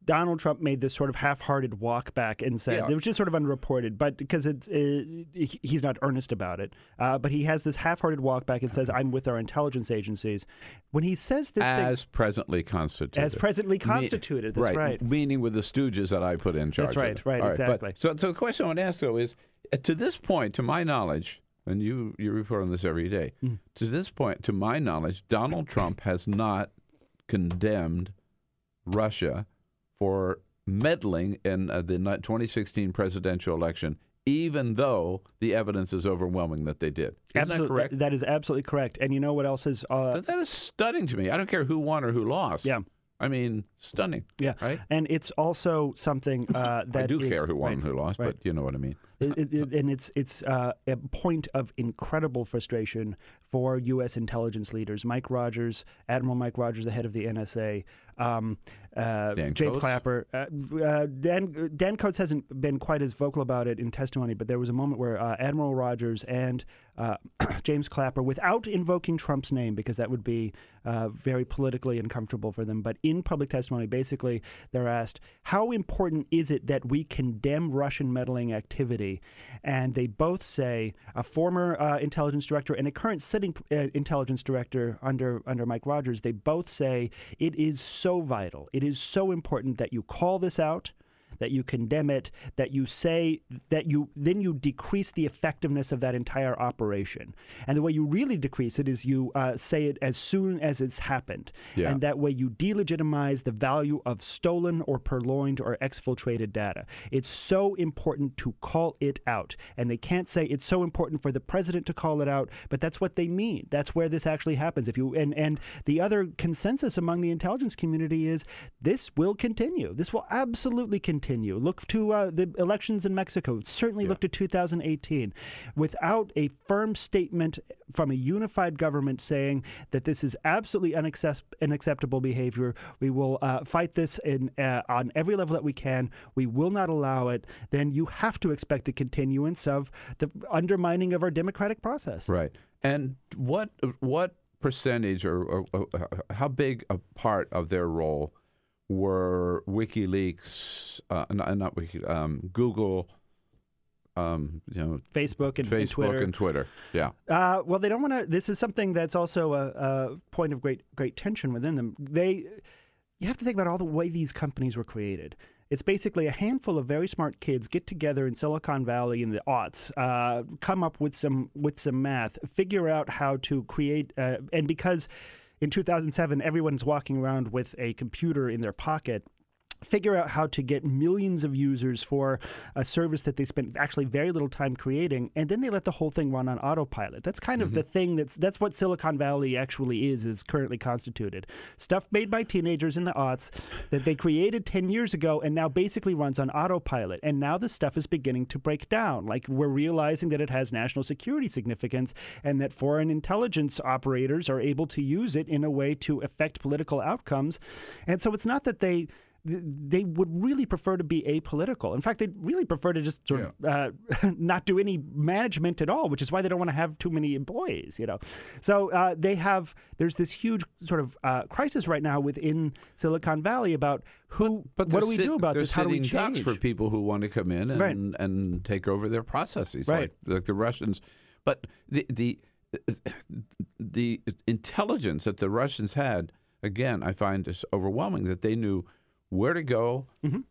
Donald Trump made this sort of half-hearted walk back and said, it was just sort of unreported, but because he's not earnest about it. But he has this half-hearted walk back and says, I'm with our intelligence agencies. When he says this
as presently constituted.
As presently constituted, that's right.
Meaning with the stooges that I put in charge.
That's right, exactly.
So the question I want to ask, though, is, to this point, to my knowledge, and you report on this every day, to this point, to my knowledge, Donald Trump has not condemned Russia for meddling in the 2016 presidential election, even though the evidence is overwhelming that they did. Isn't that correct?
That is absolutely correct. And you know what else is...
that is stunning to me. I don't care who won or who lost.
Yeah.
I mean, stunning.
Yeah.
Right?
And it's also something that
I do care who won and who lost, but you know what I mean.
And it's a point of incredible frustration for U.S. intelligence leaders. Admiral Mike Rogers, the head of the NSA, Jay Clapper. Dan Coates hasn't been quite as vocal about it in testimony, but there was a moment where Admiral Rogers and James Clapper, without invoking Trump's name, because that would be very politically uncomfortable for them, but in public testimony, basically, they're asked, how important is it that we condemn Russian meddling activity? And they both say, a former intelligence director and a current sitting intelligence director under Mike Rogers, they both say it is so vital, it is so important that you call this out, that you condemn it, that you say that you decrease the effectiveness of that entire operation. And the way you really decrease it is you say it as soon as it's happened.
Yeah.
And that way you delegitimize the value of stolen or purloined or exfiltrated data. It's so important to call it out. And they can't say it's so important for the president to call it out, but that's what they mean. That's where this actually happens. And the other consensus among the intelligence community is this will continue. This will absolutely continue. Look to the elections in Mexico. Certainly look to 2018. Without a firm statement from a unified government saying that this is absolutely unacceptable behavior, we will fight this on every level that we can. We will not allow it. Then you have to expect the continuance of the undermining of our democratic process.
Right. And what percentage or how big a part of their role were WikiLeaks, not Google,
Facebook
and Twitter. Yeah.
Well, they don't want to. This is something that's also a point of great tension within them. You have to think about all the way these companies were created. It's basically a handful of very smart kids get together in Silicon Valley in the aughts, come up with some math, figure out how to create, and because in 2007 everyone's walking around with a computer in their pocket, figure out how to get millions of users for a service that they spent actually very little time creating, and then they let the whole thing run on autopilot. That's kind of the thing that's what Silicon Valley actually is currently constituted. Stuff made by teenagers in the aughts that they created 10 years ago and now basically runs on autopilot. And now the stuff is beginning to break down. Like, we're realizing that it has national security significance and that foreign intelligence operators are able to use it in a way to affect political outcomes. And so it's not that they would really prefer to be apolitical. In fact, they'd really prefer to just sort of not do any management at all, which is why they don't want to have too many employees, So there's this huge sort of crisis right now within Silicon Valley about what do we do about this? How do we change?
They're sitting ducks for people who want to come in and take over their processes, like the Russians. But the intelligence that the Russians had, again, I find is overwhelming, that they knew where to go,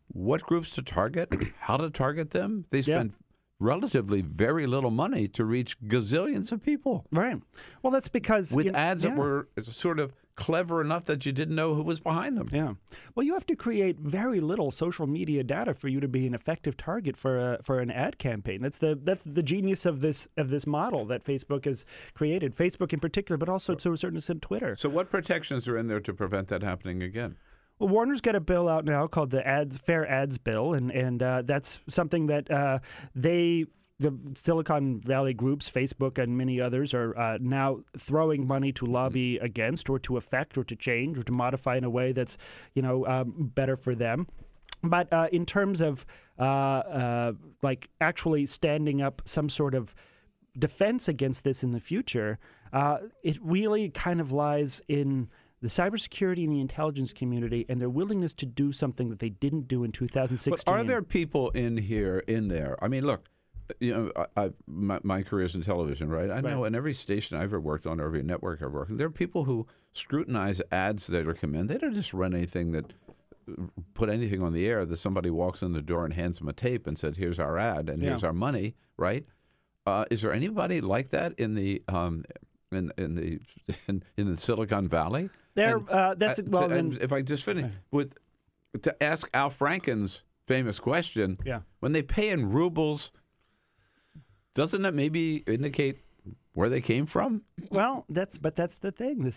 what groups to target, how to target them. They spent relatively very little money to reach gazillions of people.
Right. Well, that's because
with ads that were sort of clever enough that you didn't know who was behind them.
Yeah. Well, you have to create very little social media data for you to be an effective target for an ad campaign. That's the genius of this model that Facebook has created. Facebook in particular, but also to a certain extent Twitter.
So what protections are in there to prevent that happening again?
Well, Warner's got a bill out now called the Fair Ads Bill, and that's something that the Silicon Valley groups, Facebook and many others, are now throwing money to lobby against, or to affect, or to change, or to modify in a way that's better for them. But in terms of like actually standing up some sort of defense against this in the future, it really kind of lies in the cybersecurity and the intelligence community and their willingness to do something that they didn't do in 2016.
But are there people in there? I mean, look, my career is in television, right? I know in every station I've ever worked on, or every network I've worked on, there are people who scrutinize ads that are come in. They don't just run put anything on the air that somebody walks in the door and hands them a tape and said, "Here's our ad and here's our money," right? Is there anybody like that in the Silicon Valley? If I just finish to ask Al Franken's famous question, when they pay in rubles, doesn't that maybe indicate where they came from?
Well, that's the thing.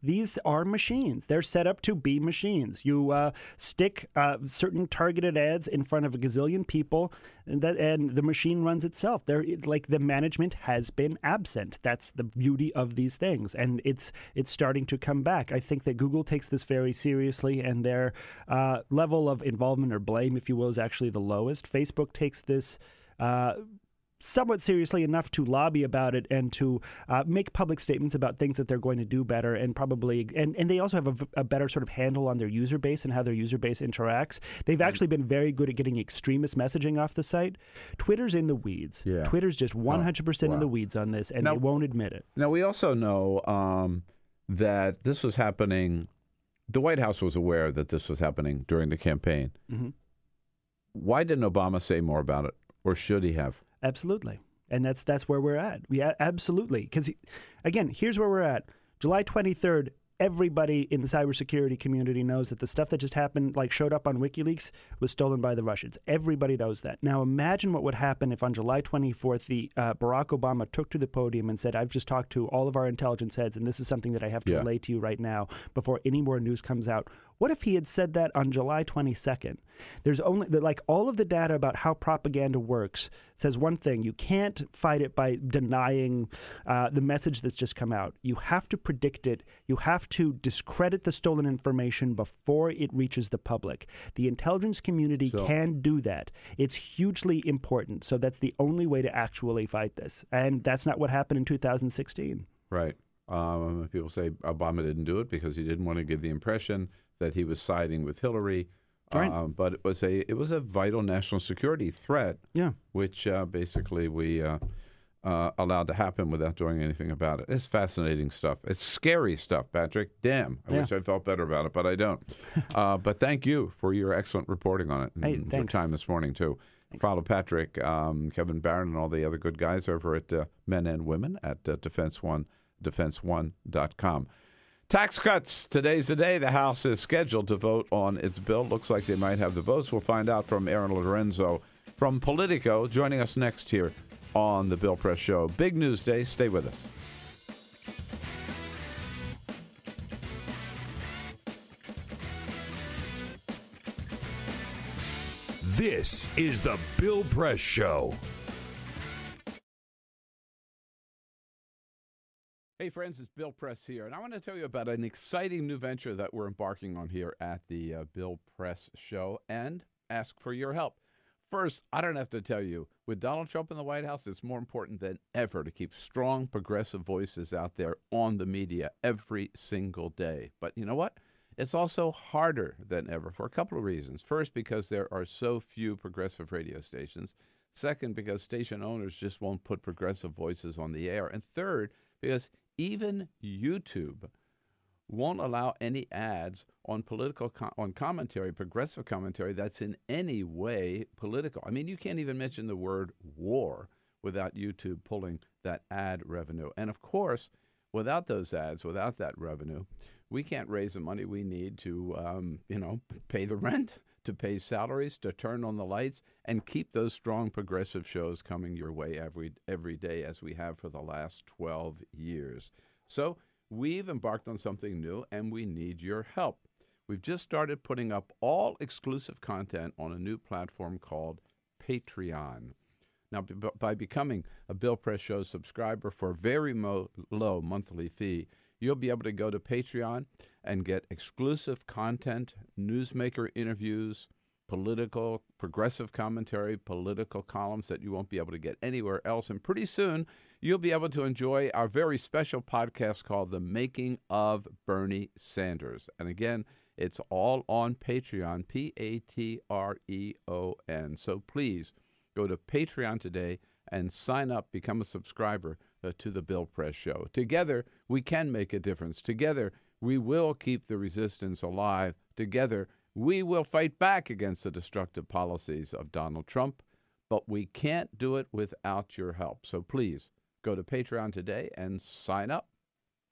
These are machines. They're set up to be machines. You stick certain targeted ads in front of a gazillion people, and the machine runs itself. The management has been absent. That's the beauty of these things, and it's starting to come back. I think that Google takes this very seriously, and their level of involvement or blame, if you will, is actually the lowest. Facebook takes this somewhat seriously enough to lobby about it and to make public statements about things that they're going to do better, and probably and they also have a better sort of handle on their user base and how their user base interacts. They've actually been very good at getting extremist messaging off the site. Twitter's in the weeds. Yeah. Twitter's just 100% in the weeds on this, and they won't admit it.
Now, we also know that this was happening. The White House was aware that this was happening during the campaign. Why didn't Obama say more about it, or should he have?
Absolutely. And that's where we're at. Absolutely. Because, again, here's where we're at. July 23rd, everybody in the cybersecurity community knows that the stuff that just happened, like showed up on WikiLeaks, was stolen by the Russians. Everybody knows that. Now imagine what would happen if on July 24th, Barack Obama took to the podium and said, I've just talked to all of our intelligence heads, and this is something that I have to relay to you right now before any more news comes out. What if he had said that on July 22nd? There's only, like, all of the data about how propaganda works says one thing. You can't fight it by denying the message that's just come out. You have to predict it. You have to discredit the stolen information before it reaches the public. The intelligence community can do that. It's hugely important. So that's the only way to actually fight this. And that's not what happened in 2016.
Right. People say Obama didn't do it because he didn't want to give the impression that he was siding with Hillary.
Right.
But it was a vital national security threat, which basically we allowed to happen without doing anything about it. It's fascinating stuff. It's scary stuff, Patrick. Damn, I wish I felt better about it, but I don't. But thank you for your excellent reporting on it and your time this morning, too. Follow Patrick, Kevin Barron, and all the other good guys over at Men and Women at defense1.com. Tax cuts. Today's the day. The House is scheduled to vote on its bill. Looks like they might have the votes. We'll find out from Aaron Lorenzo from Politico, joining us next here on the Bill Press Show. Big news day. Stay with us.
This is the Bill Press Show.
Hey friends, it's Bill Press here, and I want to tell you about an exciting new venture that we're embarking on here at the Bill Press Show and ask for your help. First, I don't have to tell you, with Donald Trump in the White House, it's more important than ever to keep strong progressive voices out there on the media every single day. But you know what? It's also harder than ever for a couple of reasons. First, because there are so few progressive radio stations. Second, because station owners just won't put progressive voices on the air. And third, because even YouTube won't allow any ads on on commentary, progressive commentary that's in any way political. I mean, you can't even mention the word war without YouTube pulling that ad revenue. And of course, without those ads, without that revenue, we can't raise the money we need to, pay the rent, to pay salaries, to turn on the lights, and keep those strong progressive shows coming your way every day as we have for the last 12 years. So we've embarked on something new, and we need your help. We've just started putting up all exclusive content on a new platform called Patreon. Now, by becoming a Bill Press Show subscriber for a very low monthly fee, you'll be able to go to Patreon and get exclusive content, newsmaker interviews, political, progressive commentary, political columns that you won't be able to get anywhere else. And pretty soon, you'll be able to enjoy our very special podcast called The Making of Bernie Sanders. And again, it's all on Patreon, Patreon. So please go to Patreon today and sign up, become a subscriber to the Bill Press Show. Together, we can make a difference. Together, we will keep the resistance alive. Together, we will fight back against the destructive policies of Donald Trump, but we can't do it without your help. So please go to Patreon today and sign up.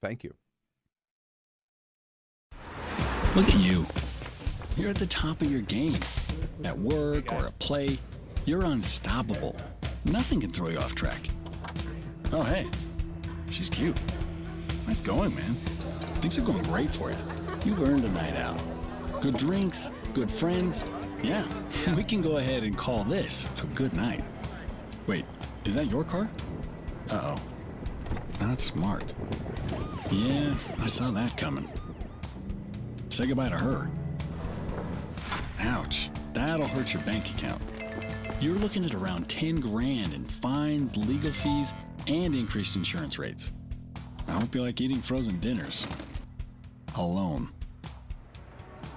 Thank you.
Look at you. You're at the top of your game. At work or at play, you're unstoppable. Nothing can throw you off track. Oh, hey, she's cute. Nice going, man. Things are going great for you. You've earned a night out. Good drinks, good friends. Yeah, we can go ahead and call this a good night. Wait, is that your car? Uh-oh. Not smart. Yeah, I saw that coming. Say goodbye to her. Ouch, that'll hurt your bank account. You're looking at around 10 grand in fines, legal fees, and increased insurance rates. I hope you like eating frozen dinners. Alone.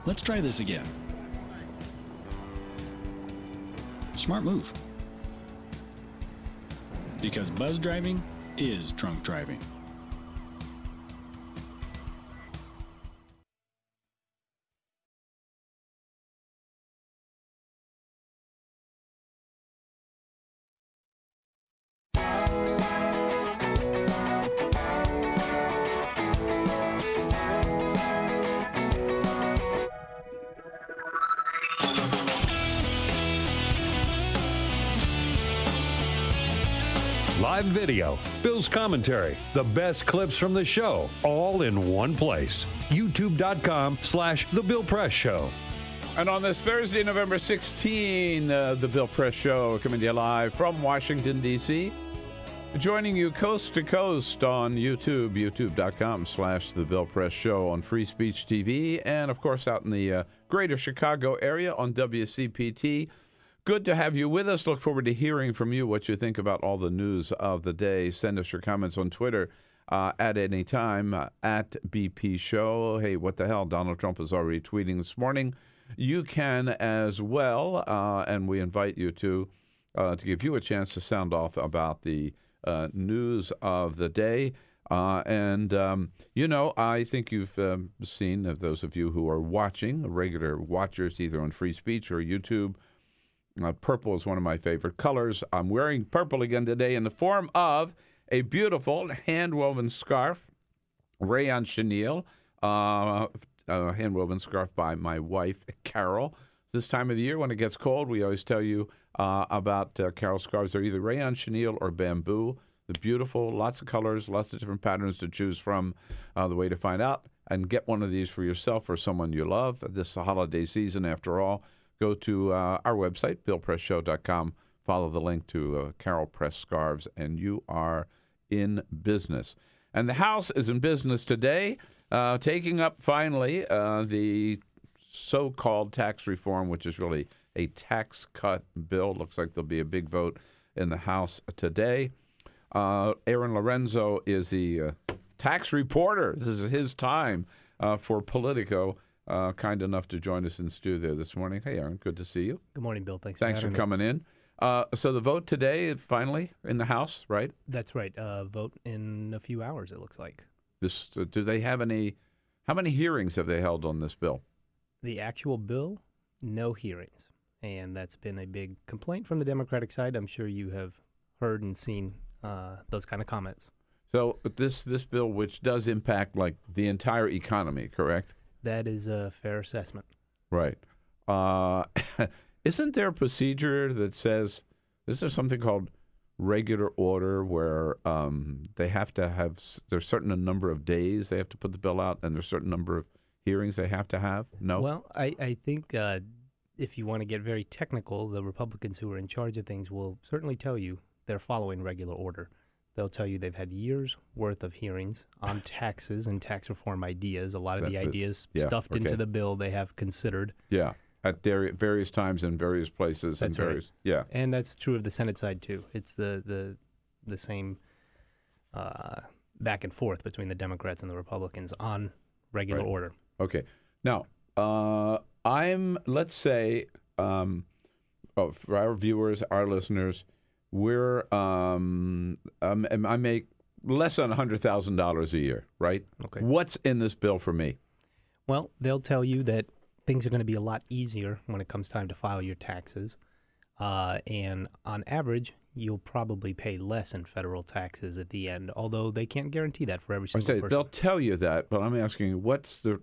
Let's try this again. Smart move. Because buzz driving is drunk driving.
live video, Bill's commentary, the best clips from the show, all in one place. YouTube.com/The Bill Press Show.
And on this Thursday, November 16, the Bill Press Show coming to you live from Washington, D.C. Joining you coast to coast on YouTube, youtube.com/The Bill Press Show on Free Speech TV, and, of course, out in the greater Chicago area on WCPT. Good to have you with us. Look forward to hearing from you what you think about all the news of the day. Send us your comments on Twitter at any time, at BP Show. Hey, what the hell? Donald Trump is already tweeting this morning. You can as well, and we invite you to give you a chance to sound off about the news of the day. I think you've seen, of those of you who are watching, regular watchers either on Free Speech or YouTube, purple is one of my favorite colors. I'm wearing purple again today in the form of a beautiful hand-woven scarf, rayon chenille, hand-woven scarf by my wife, Carol. This time of the year when it gets cold, we always tell you about Carol scarves. They're either rayon chenille or bamboo. They're beautiful, lots of colors, lots of different patterns to choose from. The way to find out and get one of these for yourself or someone you love this holiday season, after all, go to our website, BillPressShow.com. Follow the link to Carol Press Scarves, and you are in business. And the House is in business today, taking up finally the so-called tax reform, which is really a tax cut bill. Looks like there'll be a big vote in the House today. Aaron Lorenzo is the tax reporter. This is his time for Politico. Kind enough to join us in studio there this morning. Hey, Aaron, good to see you.
Good morning, Bill. Thanks
for coming in. So the vote today, finally, in the House, right?
That's right. Vote in a few hours, it looks like.
Do they have how many hearings have they held on this bill?
The actual bill, no hearings. And that's been a big complaint from the Democratic side. I'm sure you have heard and seen those kind of comments. So
this bill, which does impact like the entire economy, correct?
That is a fair assessment.
Right. Isn't there a procedure that says, is there something called regular order where they have to have, there's a certain number of days they have to put the bill out, and there's a certain number of hearings they have to have? No?
Well, I think if you want to get very technical, the Republicans who are in charge of things will certainly tell you they're following regular order. They'll tell you they've had years' worth of hearings on taxes and tax reform ideas. A lot of the ideas stuffed into the bill they have considered.
Yeah, at various times in various places.
That's
and
right.
Yeah,
and that's true of the Senate side too. It's the same back and forth between the Democrats and the Republicans on regular order.
Okay. Now, let's say, for our viewers, our listeners, I make less than $100,000 a year, right?
Okay.
What's in this bill for me?
Well, they'll tell you that things are going to be a lot easier when it comes time to file your taxes. And on average, you'll probably pay less in federal taxes at the end, although they can't guarantee that for every single person.
They'll tell you that, but I'm asking, what's the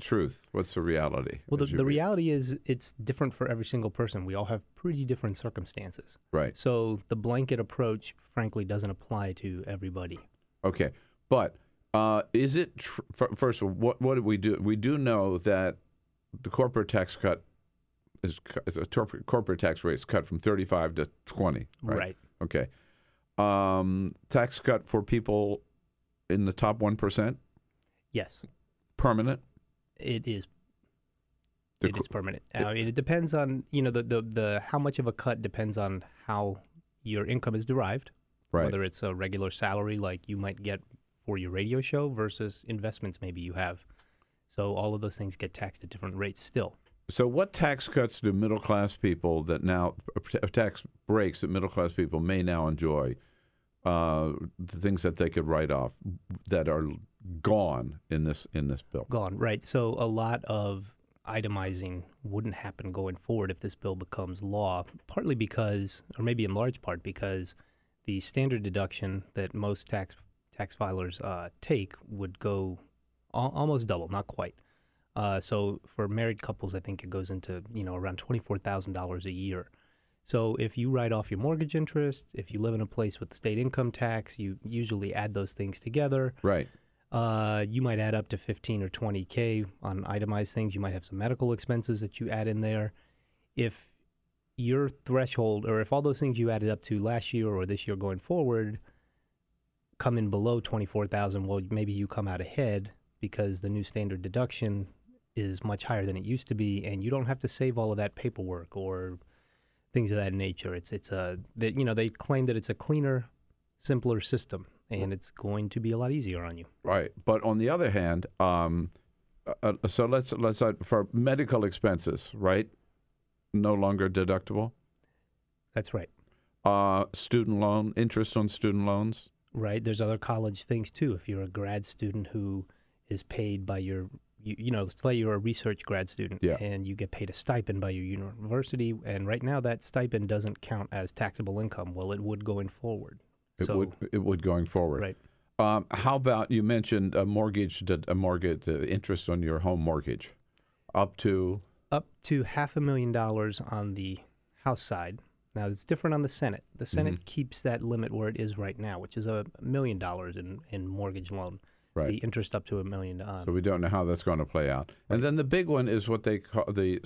truth? What's the reality?
Well, the reality is it's different for every single person. We all have pretty different circumstances.
Right.
So the blanket approach, frankly, doesn't apply to everybody.
Okay. But is it first of all, what do we do? We do know that the corporate tax cut corporate tax rates cut from 35 to 20, right?
Right.
Okay. Tax cut for people in the top 1%?
Yes.
Permanent?
It is. It is permanent. It depends on, the how much of a cut depends on how your income is derived.
Right.
Whether it's a regular salary like you might get for your radio show versus investments maybe you have. So all of those things get taxed at different rates still.
So what tax cuts do middle-class people tax breaks that middle-class people may now enjoy, the things that they could write off that are gone in this bill?
Gone, right. So a lot of itemizing wouldn't happen going forward if this bill becomes law, partly because, or maybe in large part because, the standard deduction that most tax filers take would go almost double, not quite. So for married couples, I think it goes into around $24,000 a year. So if you write off your mortgage interest, if you live in a place with the state income tax, you usually add those things together.
Right.
You might add up to 15 or 20K on itemized things. You might have some medical expenses that you add in there. If your threshold, or if all those things you added up to last year or this year going forward come in below 24,000, well, maybe you come out ahead because the new standard deduction is much higher than it used to be, and you don't have to save all of that paperwork or things of that nature. They claim that it's a cleaner, simpler system, and it's going to be a lot easier on you.
Right, but on the other hand, so let's for medical expenses, right? No longer deductible.
That's right.
Student loan, interest on student loans.
Right. There's other college things too. If you're a grad student who is paid by your, let's say you're a research grad student, and you get paid a stipend by your university, and right now that stipend doesn't count as taxable income. Well, it would going forward.
It would going forward.
Right.
How about, you mentioned a mortgage interest on your home mortgage, up to
$500,000 on the House side. Now, it's different on the Senate. The Senate keeps that limit where it is right now, which is $1 million in mortgage loan.
Right.
The interest up to $1 million.
So we don't know how that's going to play out. Right. And then the big one is what they call the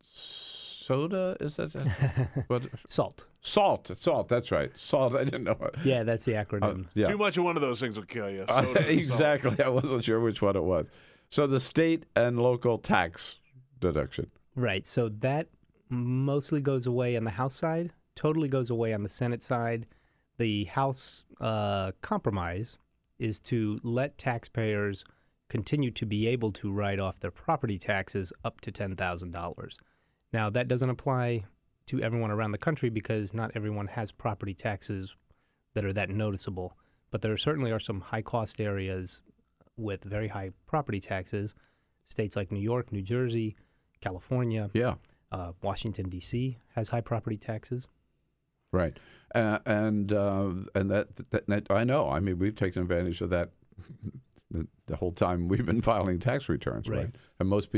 soda. Is that what?
Salt.
Salt. That's right. Salt. I didn't know.
Yeah, that's the acronym.
Too much of one of those things will kill you.
Exactly. I wasn't sure which one it was. So the state and local tax deduction.
Right. So that mostly goes away on the House side, totally goes away on the Senate side. The House compromise is to let taxpayers continue to be able to write off their property taxes up to $10,000. Now, that doesn't apply to everyone around the country because not everyone has property taxes that are that noticeable. But there certainly are some high-cost areas with very high property taxes, states like New York, New Jersey, California.
Yeah.
Washington, D.C. has high property taxes.
Right. And that I know. I mean, we've taken advantage of that the whole time we've been filing tax returns, right? And most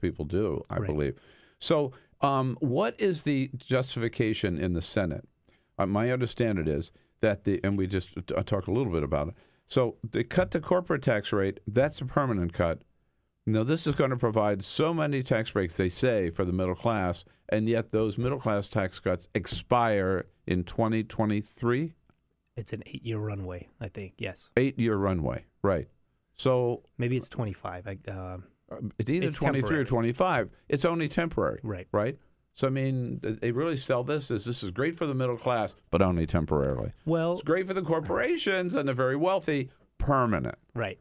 people do, I believe. So what is the justification in the Senate? My understanding is that and we just talked a little bit about it. So they cut the corporate tax rate. That's a permanent cut. Now, this is going to provide so many tax breaks, they say, for the middle class, and yet those middle class tax cuts expire in 2023?
It's an 8-year runway, I think, yes.
8-year runway, right. So
maybe it's 25.
It's either 23 or 25. It's only temporary, right? So, I mean, they really sell this as this is great for the middle class, but only temporarily.
Well,
it's great for the corporations and the very wealthy, permanent.
Right.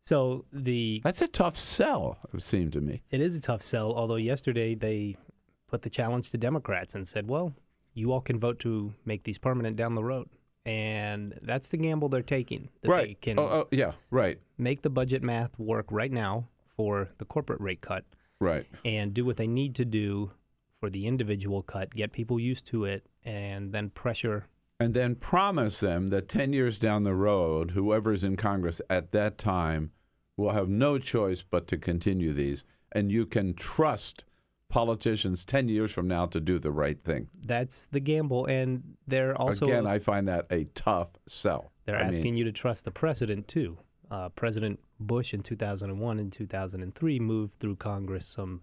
So that's
a tough sell, it would seem to me.
It is a tough sell, although yesterday they put the challenge to Democrats and said, well, you all can vote to make these permanent down the road. And that's the gamble they're taking.
Right.
They can
make
the budget math work right now for the corporate rate cut.
Right.
And do what they need to do for the individual cut, get people used to it, and then pressure.
And then promise them that 10 years down the road, whoever's in Congress at that time will have no choice but to continue these. And you can trust politicians 10 years from now to do the right thing.
That's the gamble. And they're also...
Again, I find that a tough sell.
They're asking you to trust the president, too. President Bush in 2001 and 2003 moved through Congress some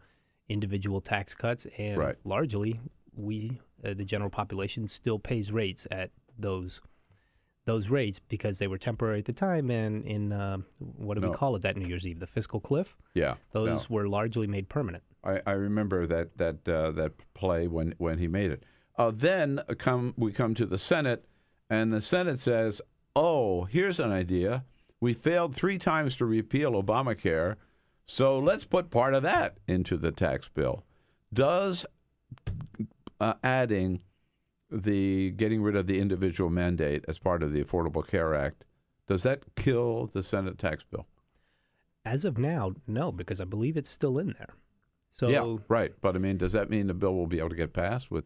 individual tax cuts. And largely, the general population still pays rates at those rates because they were temporary at the time. And in what do we call it that New Year's Eve? The fiscal cliff.
Yeah,
those were largely made permanent.
I remember that play when he made it. Then we come to the Senate, and the Senate says, "Oh, here's an idea. We failed 3 times to repeal Obamacare, so let's put part of that into the tax bill." Does adding getting rid of the individual mandate as part of the Affordable Care Act, does that kill the Senate tax bill?
As of now, no, because I believe it's still in there. So
yeah, right. But I mean, does that mean the bill will be able to get passed? Do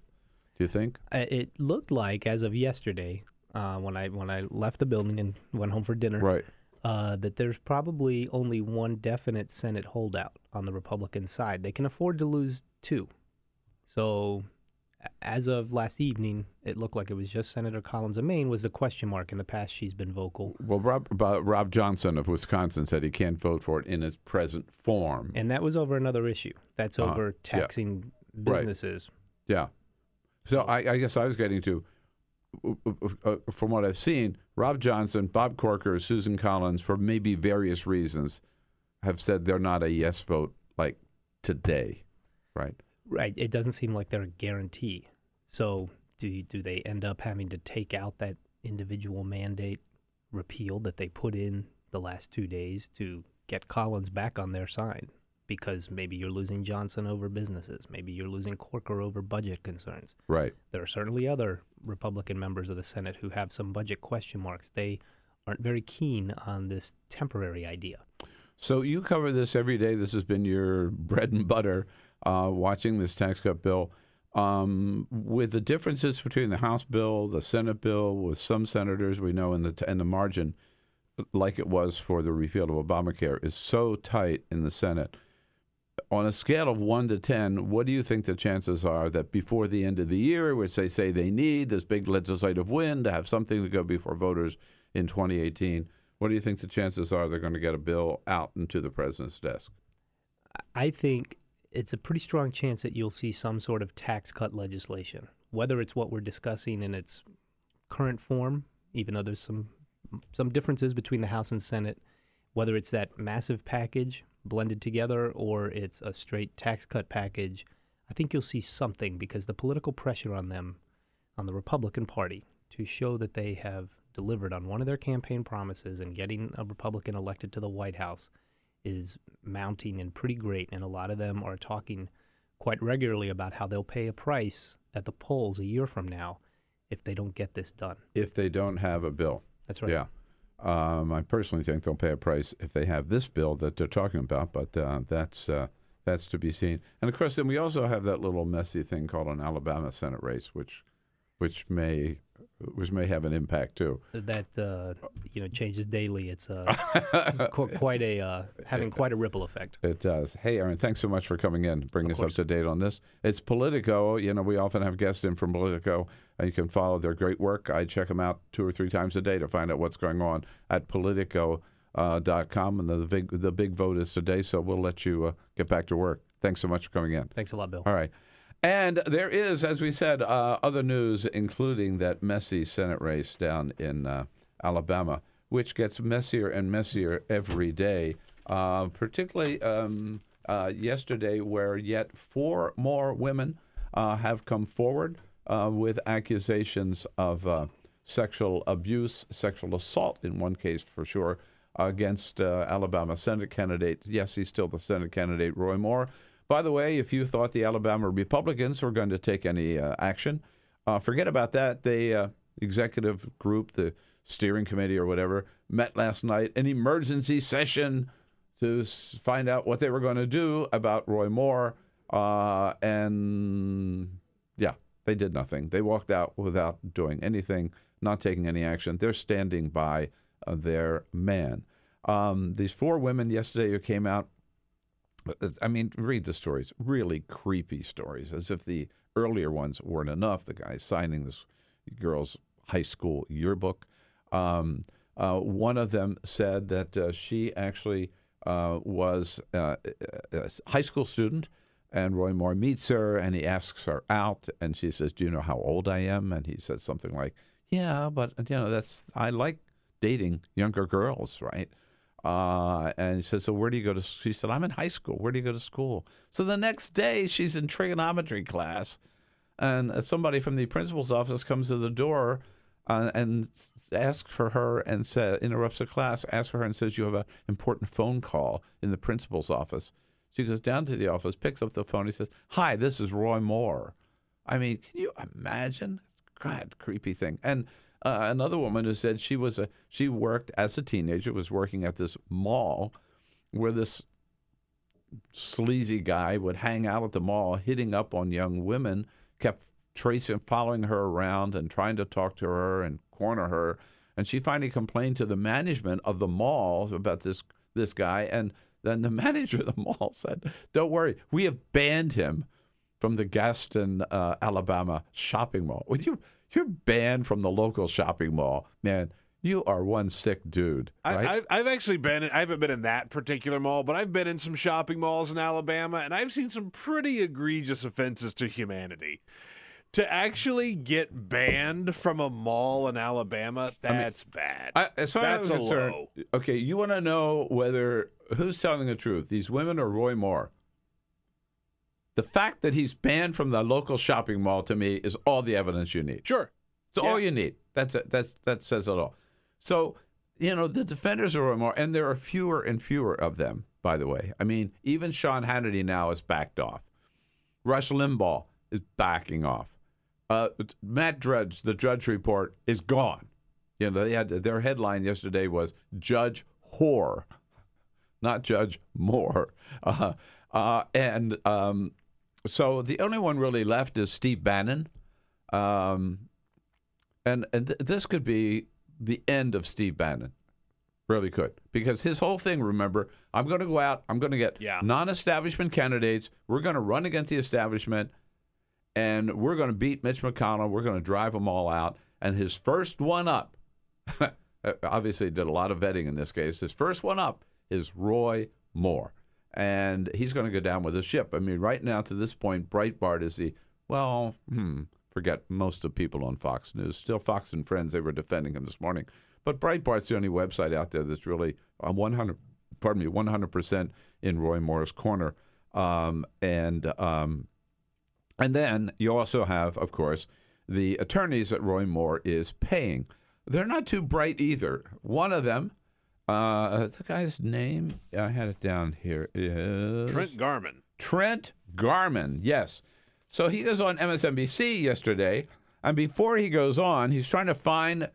you think?
It looked like as of yesterday, when I left the building and went home for dinner, that there's probably only one definite Senate holdout on the Republican side. They can afford to lose 2. So As of last evening, it looked like it was just Senator Collins of Maine was the question mark. In the past, she's been vocal.
Well, Rob Johnson of Wisconsin said he can't vote for it in its present form.
And that was over another issue. That's over taxing businesses.
Right. Yeah. So I guess I was getting to, from what I've seen, Rob Johnson, Bob Corker, Susan Collins, for maybe various reasons, have said they're not a yes vote like today, right?
Right. It doesn't seem like they're a guarantee. So do they end up having to take out that individual mandate repeal that they put in the last 2 days to get Collins back on their side? Because maybe you're losing Johnson over businesses. Maybe you're losing Corker over budget concerns.
Right.
There are certainly other Republican members of the Senate who have some budget question marks. They aren't very keen on this temporary idea.
So you cover this every day. This has been your bread and butter, watching this tax cut bill. With the differences between the House bill, the Senate bill, with some senators we know in the margin, like it was for the repeal of Obamacare, is so tight in the Senate. On a scale of 1 to 10, what do you think the chances are that before the end of the year, which they say they need this big legislative win to have something to go before voters in 2018, what do you think the chances are they're going to get a bill out into the president's desk?
I think it's a pretty strong chance that you'll see some sort of tax cut legislation, whether it's what we're discussing in its current form, even though there's some differences between the House and Senate, whether it's that massive package blended together or it's a straight tax cut package. I think you'll see something because the political pressure on them, on the Republican Party, to show that they have delivered on one of their campaign promises and getting a Republican elected to the White House is mounting and pretty great. And a lot of them are talking quite regularly about how they'll pay a price at the polls a year from now if they don't get this done.
If they don't have a bill.
That's right.
Yeah. I personally think they'll pay a price if they have this bill that they're talking about, but that's to be seen. And of course, then we also have that little messy thing called an Alabama Senate race, which may have an impact too.
That changes daily. It's quite having quite a ripple effect.
It does. Hey, Aaron, thanks so much for coming in, bringing us up to date on this. It's Politico. We often have guests in from Politico. You can follow their great work. I check them out 2 or 3 times a day to find out what's going on at Politico.com. And the big vote is today, so we'll let you get back to work. Thanks so much for coming in.
Thanks a lot, Bill.
All right. And there is, as we said, other news, including that messy Senate race down in Alabama, which gets messier and messier every day, particularly yesterday, where yet 4 more women have come forward with accusations of sexual abuse, sexual assault in one case for sure, against Alabama Senate candidate. Yes, he's still the Senate candidate, Roy Moore. By the way, if you thought the Alabama Republicans were going to take any action, forget about that. The executive group, the steering committee or whatever, met last night, an emergency session to find out what they were going to do about Roy Moore. And yeah, they did nothing. They walked out without doing anything, not taking any action. They're standing by their man. These 4 women yesterday who came out, I mean, read the stories, really creepy stories, as if the earlier ones weren't enough. The guy signing this girl's high school yearbook. One of them said that she actually was a high school student, and Roy Moore meets her, and he asks her out, and she says, "Do you know how old I am?" And he says something like, "Yeah, but I like dating younger girls, right?" And he said, "So where do you go to?" She said, "I'm in high school. Where do you go to school?" So the next day, she's in trigonometry class, and somebody from the principal's office comes to the door and asks for her and interrupts the class, asks for her and says, "You have an important phone call in the principal's office." She goes down to the office, picks up the phone. He says, "Hi, this is Roy Moore." I mean, can you imagine? God, creepy thing. And another woman who said she worked as a teenager, was working at this mall where this sleazy guy would hang out at the mall, hitting up on young women, kept following her around and trying to talk to her and corner her. And she finally complained to the management of the mall about this guy. And then the manager of the mall said, "Don't worry, we have banned him from the Gaston, Alabama shopping mall. You're banned from the local shopping mall, man. You are one sick dude. Right?
I've actually been. I haven't been in that particular mall, but I've been in some shopping malls in Alabama, and I've seen some pretty egregious offenses to humanity. To actually get banned from a mall in Alabama, that's bad.
As far as I'm concerned, okay, you want to know who's telling the truth, these women or Roy Moore? The fact that he's banned from the local shopping mall, to me, is all the evidence you need.
Sure.
It's all you need. That's it. That says it all. So, the defenders of Roy Moore, and there are fewer and fewer of them, by the way. I mean, even Sean Hannity now has backed off. Rush Limbaugh is backing off. Matt Drudge, the Drudge Report, is gone. They had their headline yesterday was Judge Whore, not Judge Moore. So the only one really left is Steve Bannon. This could be the end of Steve Bannon. Really could. Because his whole thing, remember, I'm going to go out, I'm going to get non-establishment candidates, we're going to run against the establishment, and we're going to beat Mitch McConnell, we're going to drive them all out. And his first one up, obviously did a lot of vetting in this case, his first one up is Roy Moore. And he's going to go down with the ship. I mean, right now, to this point, Breitbart is forget most of people on Fox News. Still Fox and Friends, they were defending him this morning. But Breitbart's the only website out there that's really 100% in Roy Moore's corner. And then you also have, of course, the attorneys that Roy Moore is paying. They're not too bright either. One of them, the guy's name, I had it down here, is
Trent Garman.
Trent Garman, yes. So he was on MSNBC yesterday, and before he goes on, he's trying to find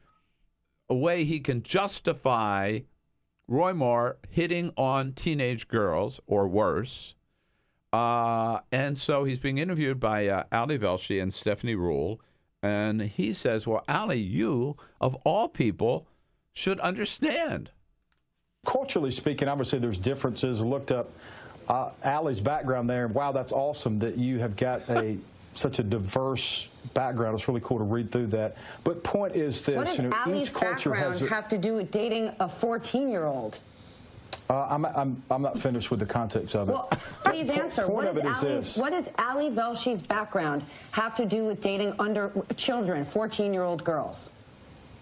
a way he can justify Roy Moore hitting on teenage girls, or worse. And so he's being interviewed by Ali Velshi and Stephanie Rule, and he says, well, Ali, you, of all people, should understand.
Culturally speaking, obviously there's differences. Looked up Ali's background there, and wow, that's awesome that you have got such a diverse background. It's really cool to read through that. But point is this:
what does Ali's background have to do with dating a 14-year-old?
I'm not finished with the context of it.
Well, please answer. What does Ali Velshi's background have to do with dating children, 14-year-old girls?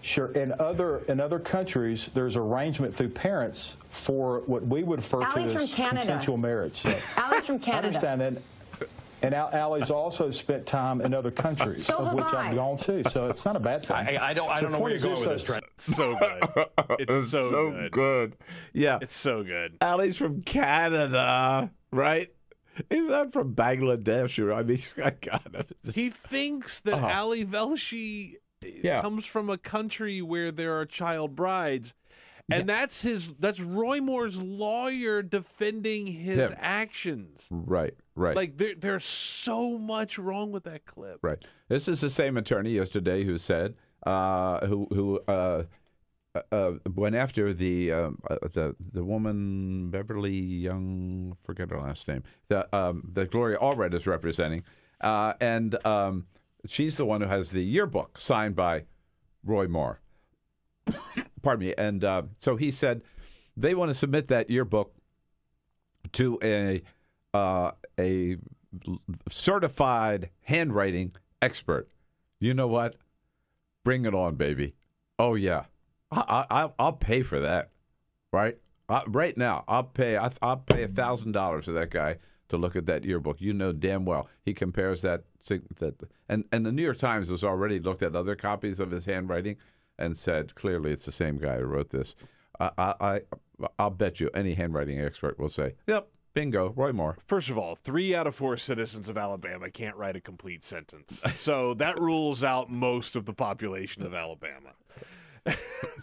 Sure. In other countries, there's arrangement through parents for what we would refer to as consensual marriage. So,
Ali's from Canada.
I understand that. And Ali's also spent time in other countries, of which I've gone to. So it's not a bad thing.
I don't know where you're going with this, Trent.
So good. It's so
good. Yeah.
It's so good.
Ali's from Canada, right? He's not from Bangladesh. I mean, God.
He thinks that Ali Velshi comes from a country where there are child brides. And that's Roy Moore's lawyer defending his actions.
Right.
Like there's so much wrong with that clip.
Right. This is the same attorney yesterday who said who went after the woman Beverly Young, forget her last name, that Gloria Allred is representing, and she's the one who has the yearbook signed by Roy Moore. Pardon me. And so he said they want to submit that yearbook to a certified handwriting expert. You know what? Bring it on, baby. Oh yeah, I'll pay for that. Right? Right now, I'll pay $1,000 to that guy to look at that yearbook. You know damn well he compares that and the New York Times has already looked at other copies of his handwriting and said, clearly it's the same guy who wrote this. I'll bet you any handwriting expert will say, yep, bingo, Roy Moore.
First of all, 3 out of 4 citizens of Alabama can't write a complete sentence. So that rules out most of the population of Alabama.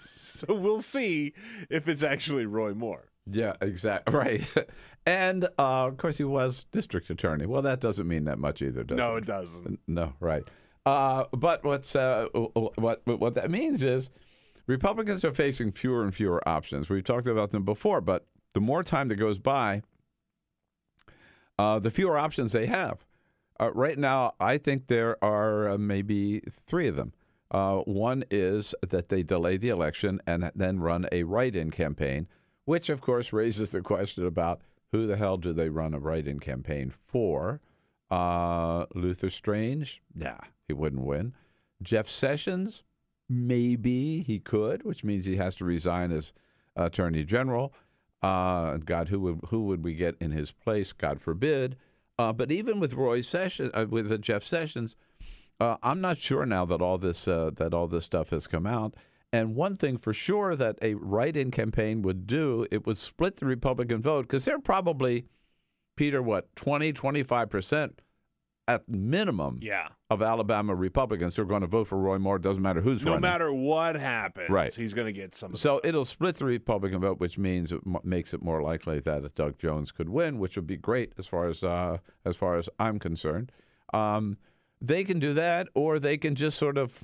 So we'll see if it's actually Roy Moore.
Yeah, exactly. Right. And, of course, he was district attorney. Well, that doesn't mean that much either, does it?
No, it doesn't.
No, right. But what that means is Republicans are facing fewer and fewer options. We've talked about them before, but the more time that goes by, the fewer options they have. Right now, I think there are maybe three of them. One is that they delay the election and then run a write-in campaign, which, of course, raises the question about who the hell do they run a write-in campaign for? Luther Strange? Nah, he wouldn't win. Jeff Sessions? Maybe he could, which means he has to resign as Attorney General. God, who would we get in his place? God forbid. But even with Jeff Sessions, I'm not sure now that all this stuff has come out. And one thing for sure that a write-in campaign would do, it would split the Republican vote, because they're probably, Peter, 25% at minimum of Alabama Republicans who are going to vote for Roy Moore. It doesn't matter who's running.
No matter what happens,
right.
He's going to get some.
So it'll split the Republican vote, which means it makes it more likely that Doug Jones could win, which would be great as far as I'm concerned. They can do that, or they can just sort of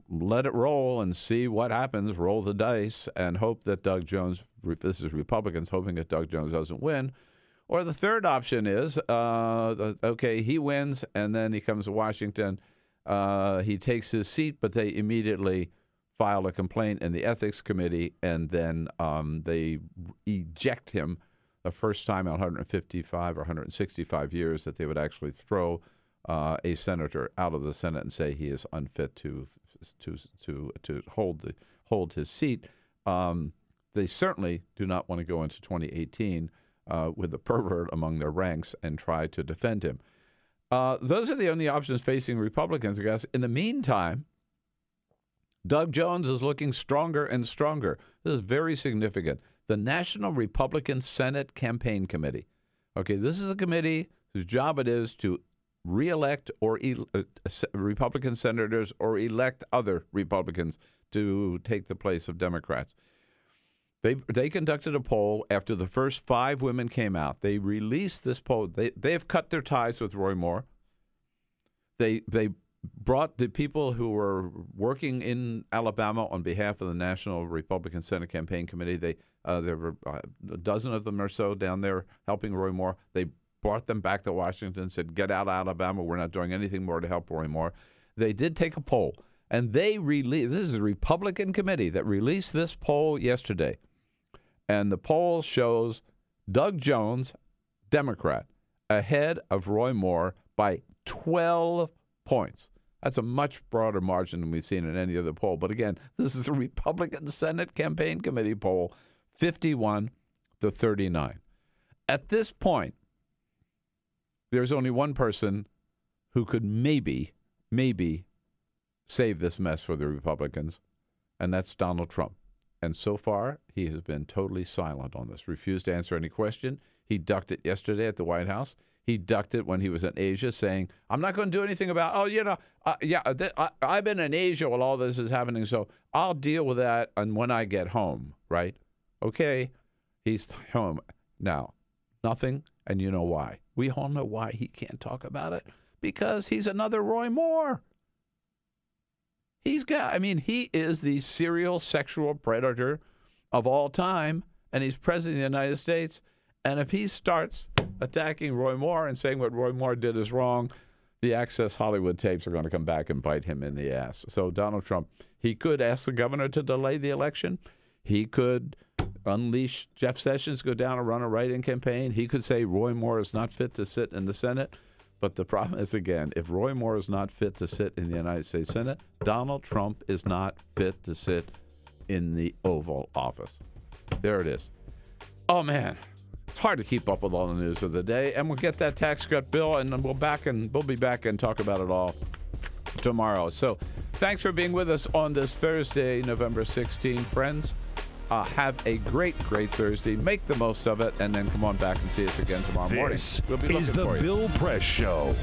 let it roll and see what happens, roll the dice, and hope that Doug Jones, this is Republicans hoping that Doug Jones doesn't win. Or the third option is, okay, he wins, and then he comes to Washington. He takes his seat, but they immediately file a complaint in the Ethics Committee, and then they eject him the first time in 155 or 165 years that they would actually throw a senator out of the Senate and say he is unfit to hold his seat. They certainly do not want to go into 2018 with a pervert among their ranks and try to defend him. Those are the only options facing Republicans, I guess. In the meantime, Doug Jones is looking stronger and stronger. This is very significant. The National Republican Senate Campaign Committee. Okay, this is a committee whose job it is to reelect or Republican senators or elect other Republicans to take the place of Democrats. They conducted a poll after the first 5 women came out. They released this poll. They've cut their ties with Roy Moore. They brought the people who were working in Alabama on behalf of the National Republican Senate Campaign Committee. There were a dozen of them or so down there helping Roy Moore. They brought them back to Washington and said, get out of Alabama. We're not doing anything more to help Roy Moore. They did take a poll, and they released, this is a Republican committee that released this poll yesterday. And the poll shows Doug Jones, Democrat, ahead of Roy Moore by 12 points. That's a much broader margin than we've seen in any other poll. But again, this is a Republican Senate Campaign Committee poll, 51 to 39. At this point, there's only one person who could maybe save this mess for the Republicans, and that's Donald Trump. And so far, he has been totally silent on this, refused to answer any question. He ducked it yesterday at the White House. He ducked it when he was in Asia, saying, I'm not going to do anything about, I've been in Asia while all this is happening, so I'll deal with that and when I get home, right? Okay, he's home. Now, nothing, and you know why. We all know why he can't talk about it, because he's another Roy Moore. He is the serial sexual predator of all time, and he's president of the United States. And if he starts attacking Roy Moore and saying what Roy Moore did is wrong, the Access Hollywood tapes are going to come back and bite him in the ass. So Donald Trump, he could ask the governor to delay the election. He could unleash Jeff Sessions, go down and run a write-in campaign. He could say Roy Moore is not fit to sit in the Senate. But the problem is, again, if Roy Moore is not fit to sit in the United States Senate, Donald Trump is not fit to sit in the Oval Office. There it is. Oh, man. It's hard to keep up with all the news of the day. And we'll get that tax cut bill, and we'll be back and talk about it all tomorrow. So thanks for being with us on this Thursday, November 16, friends. Have a great Thursday. Make the most of it, and then come on back and see us again tomorrow morning.
This is the Bill Press Show.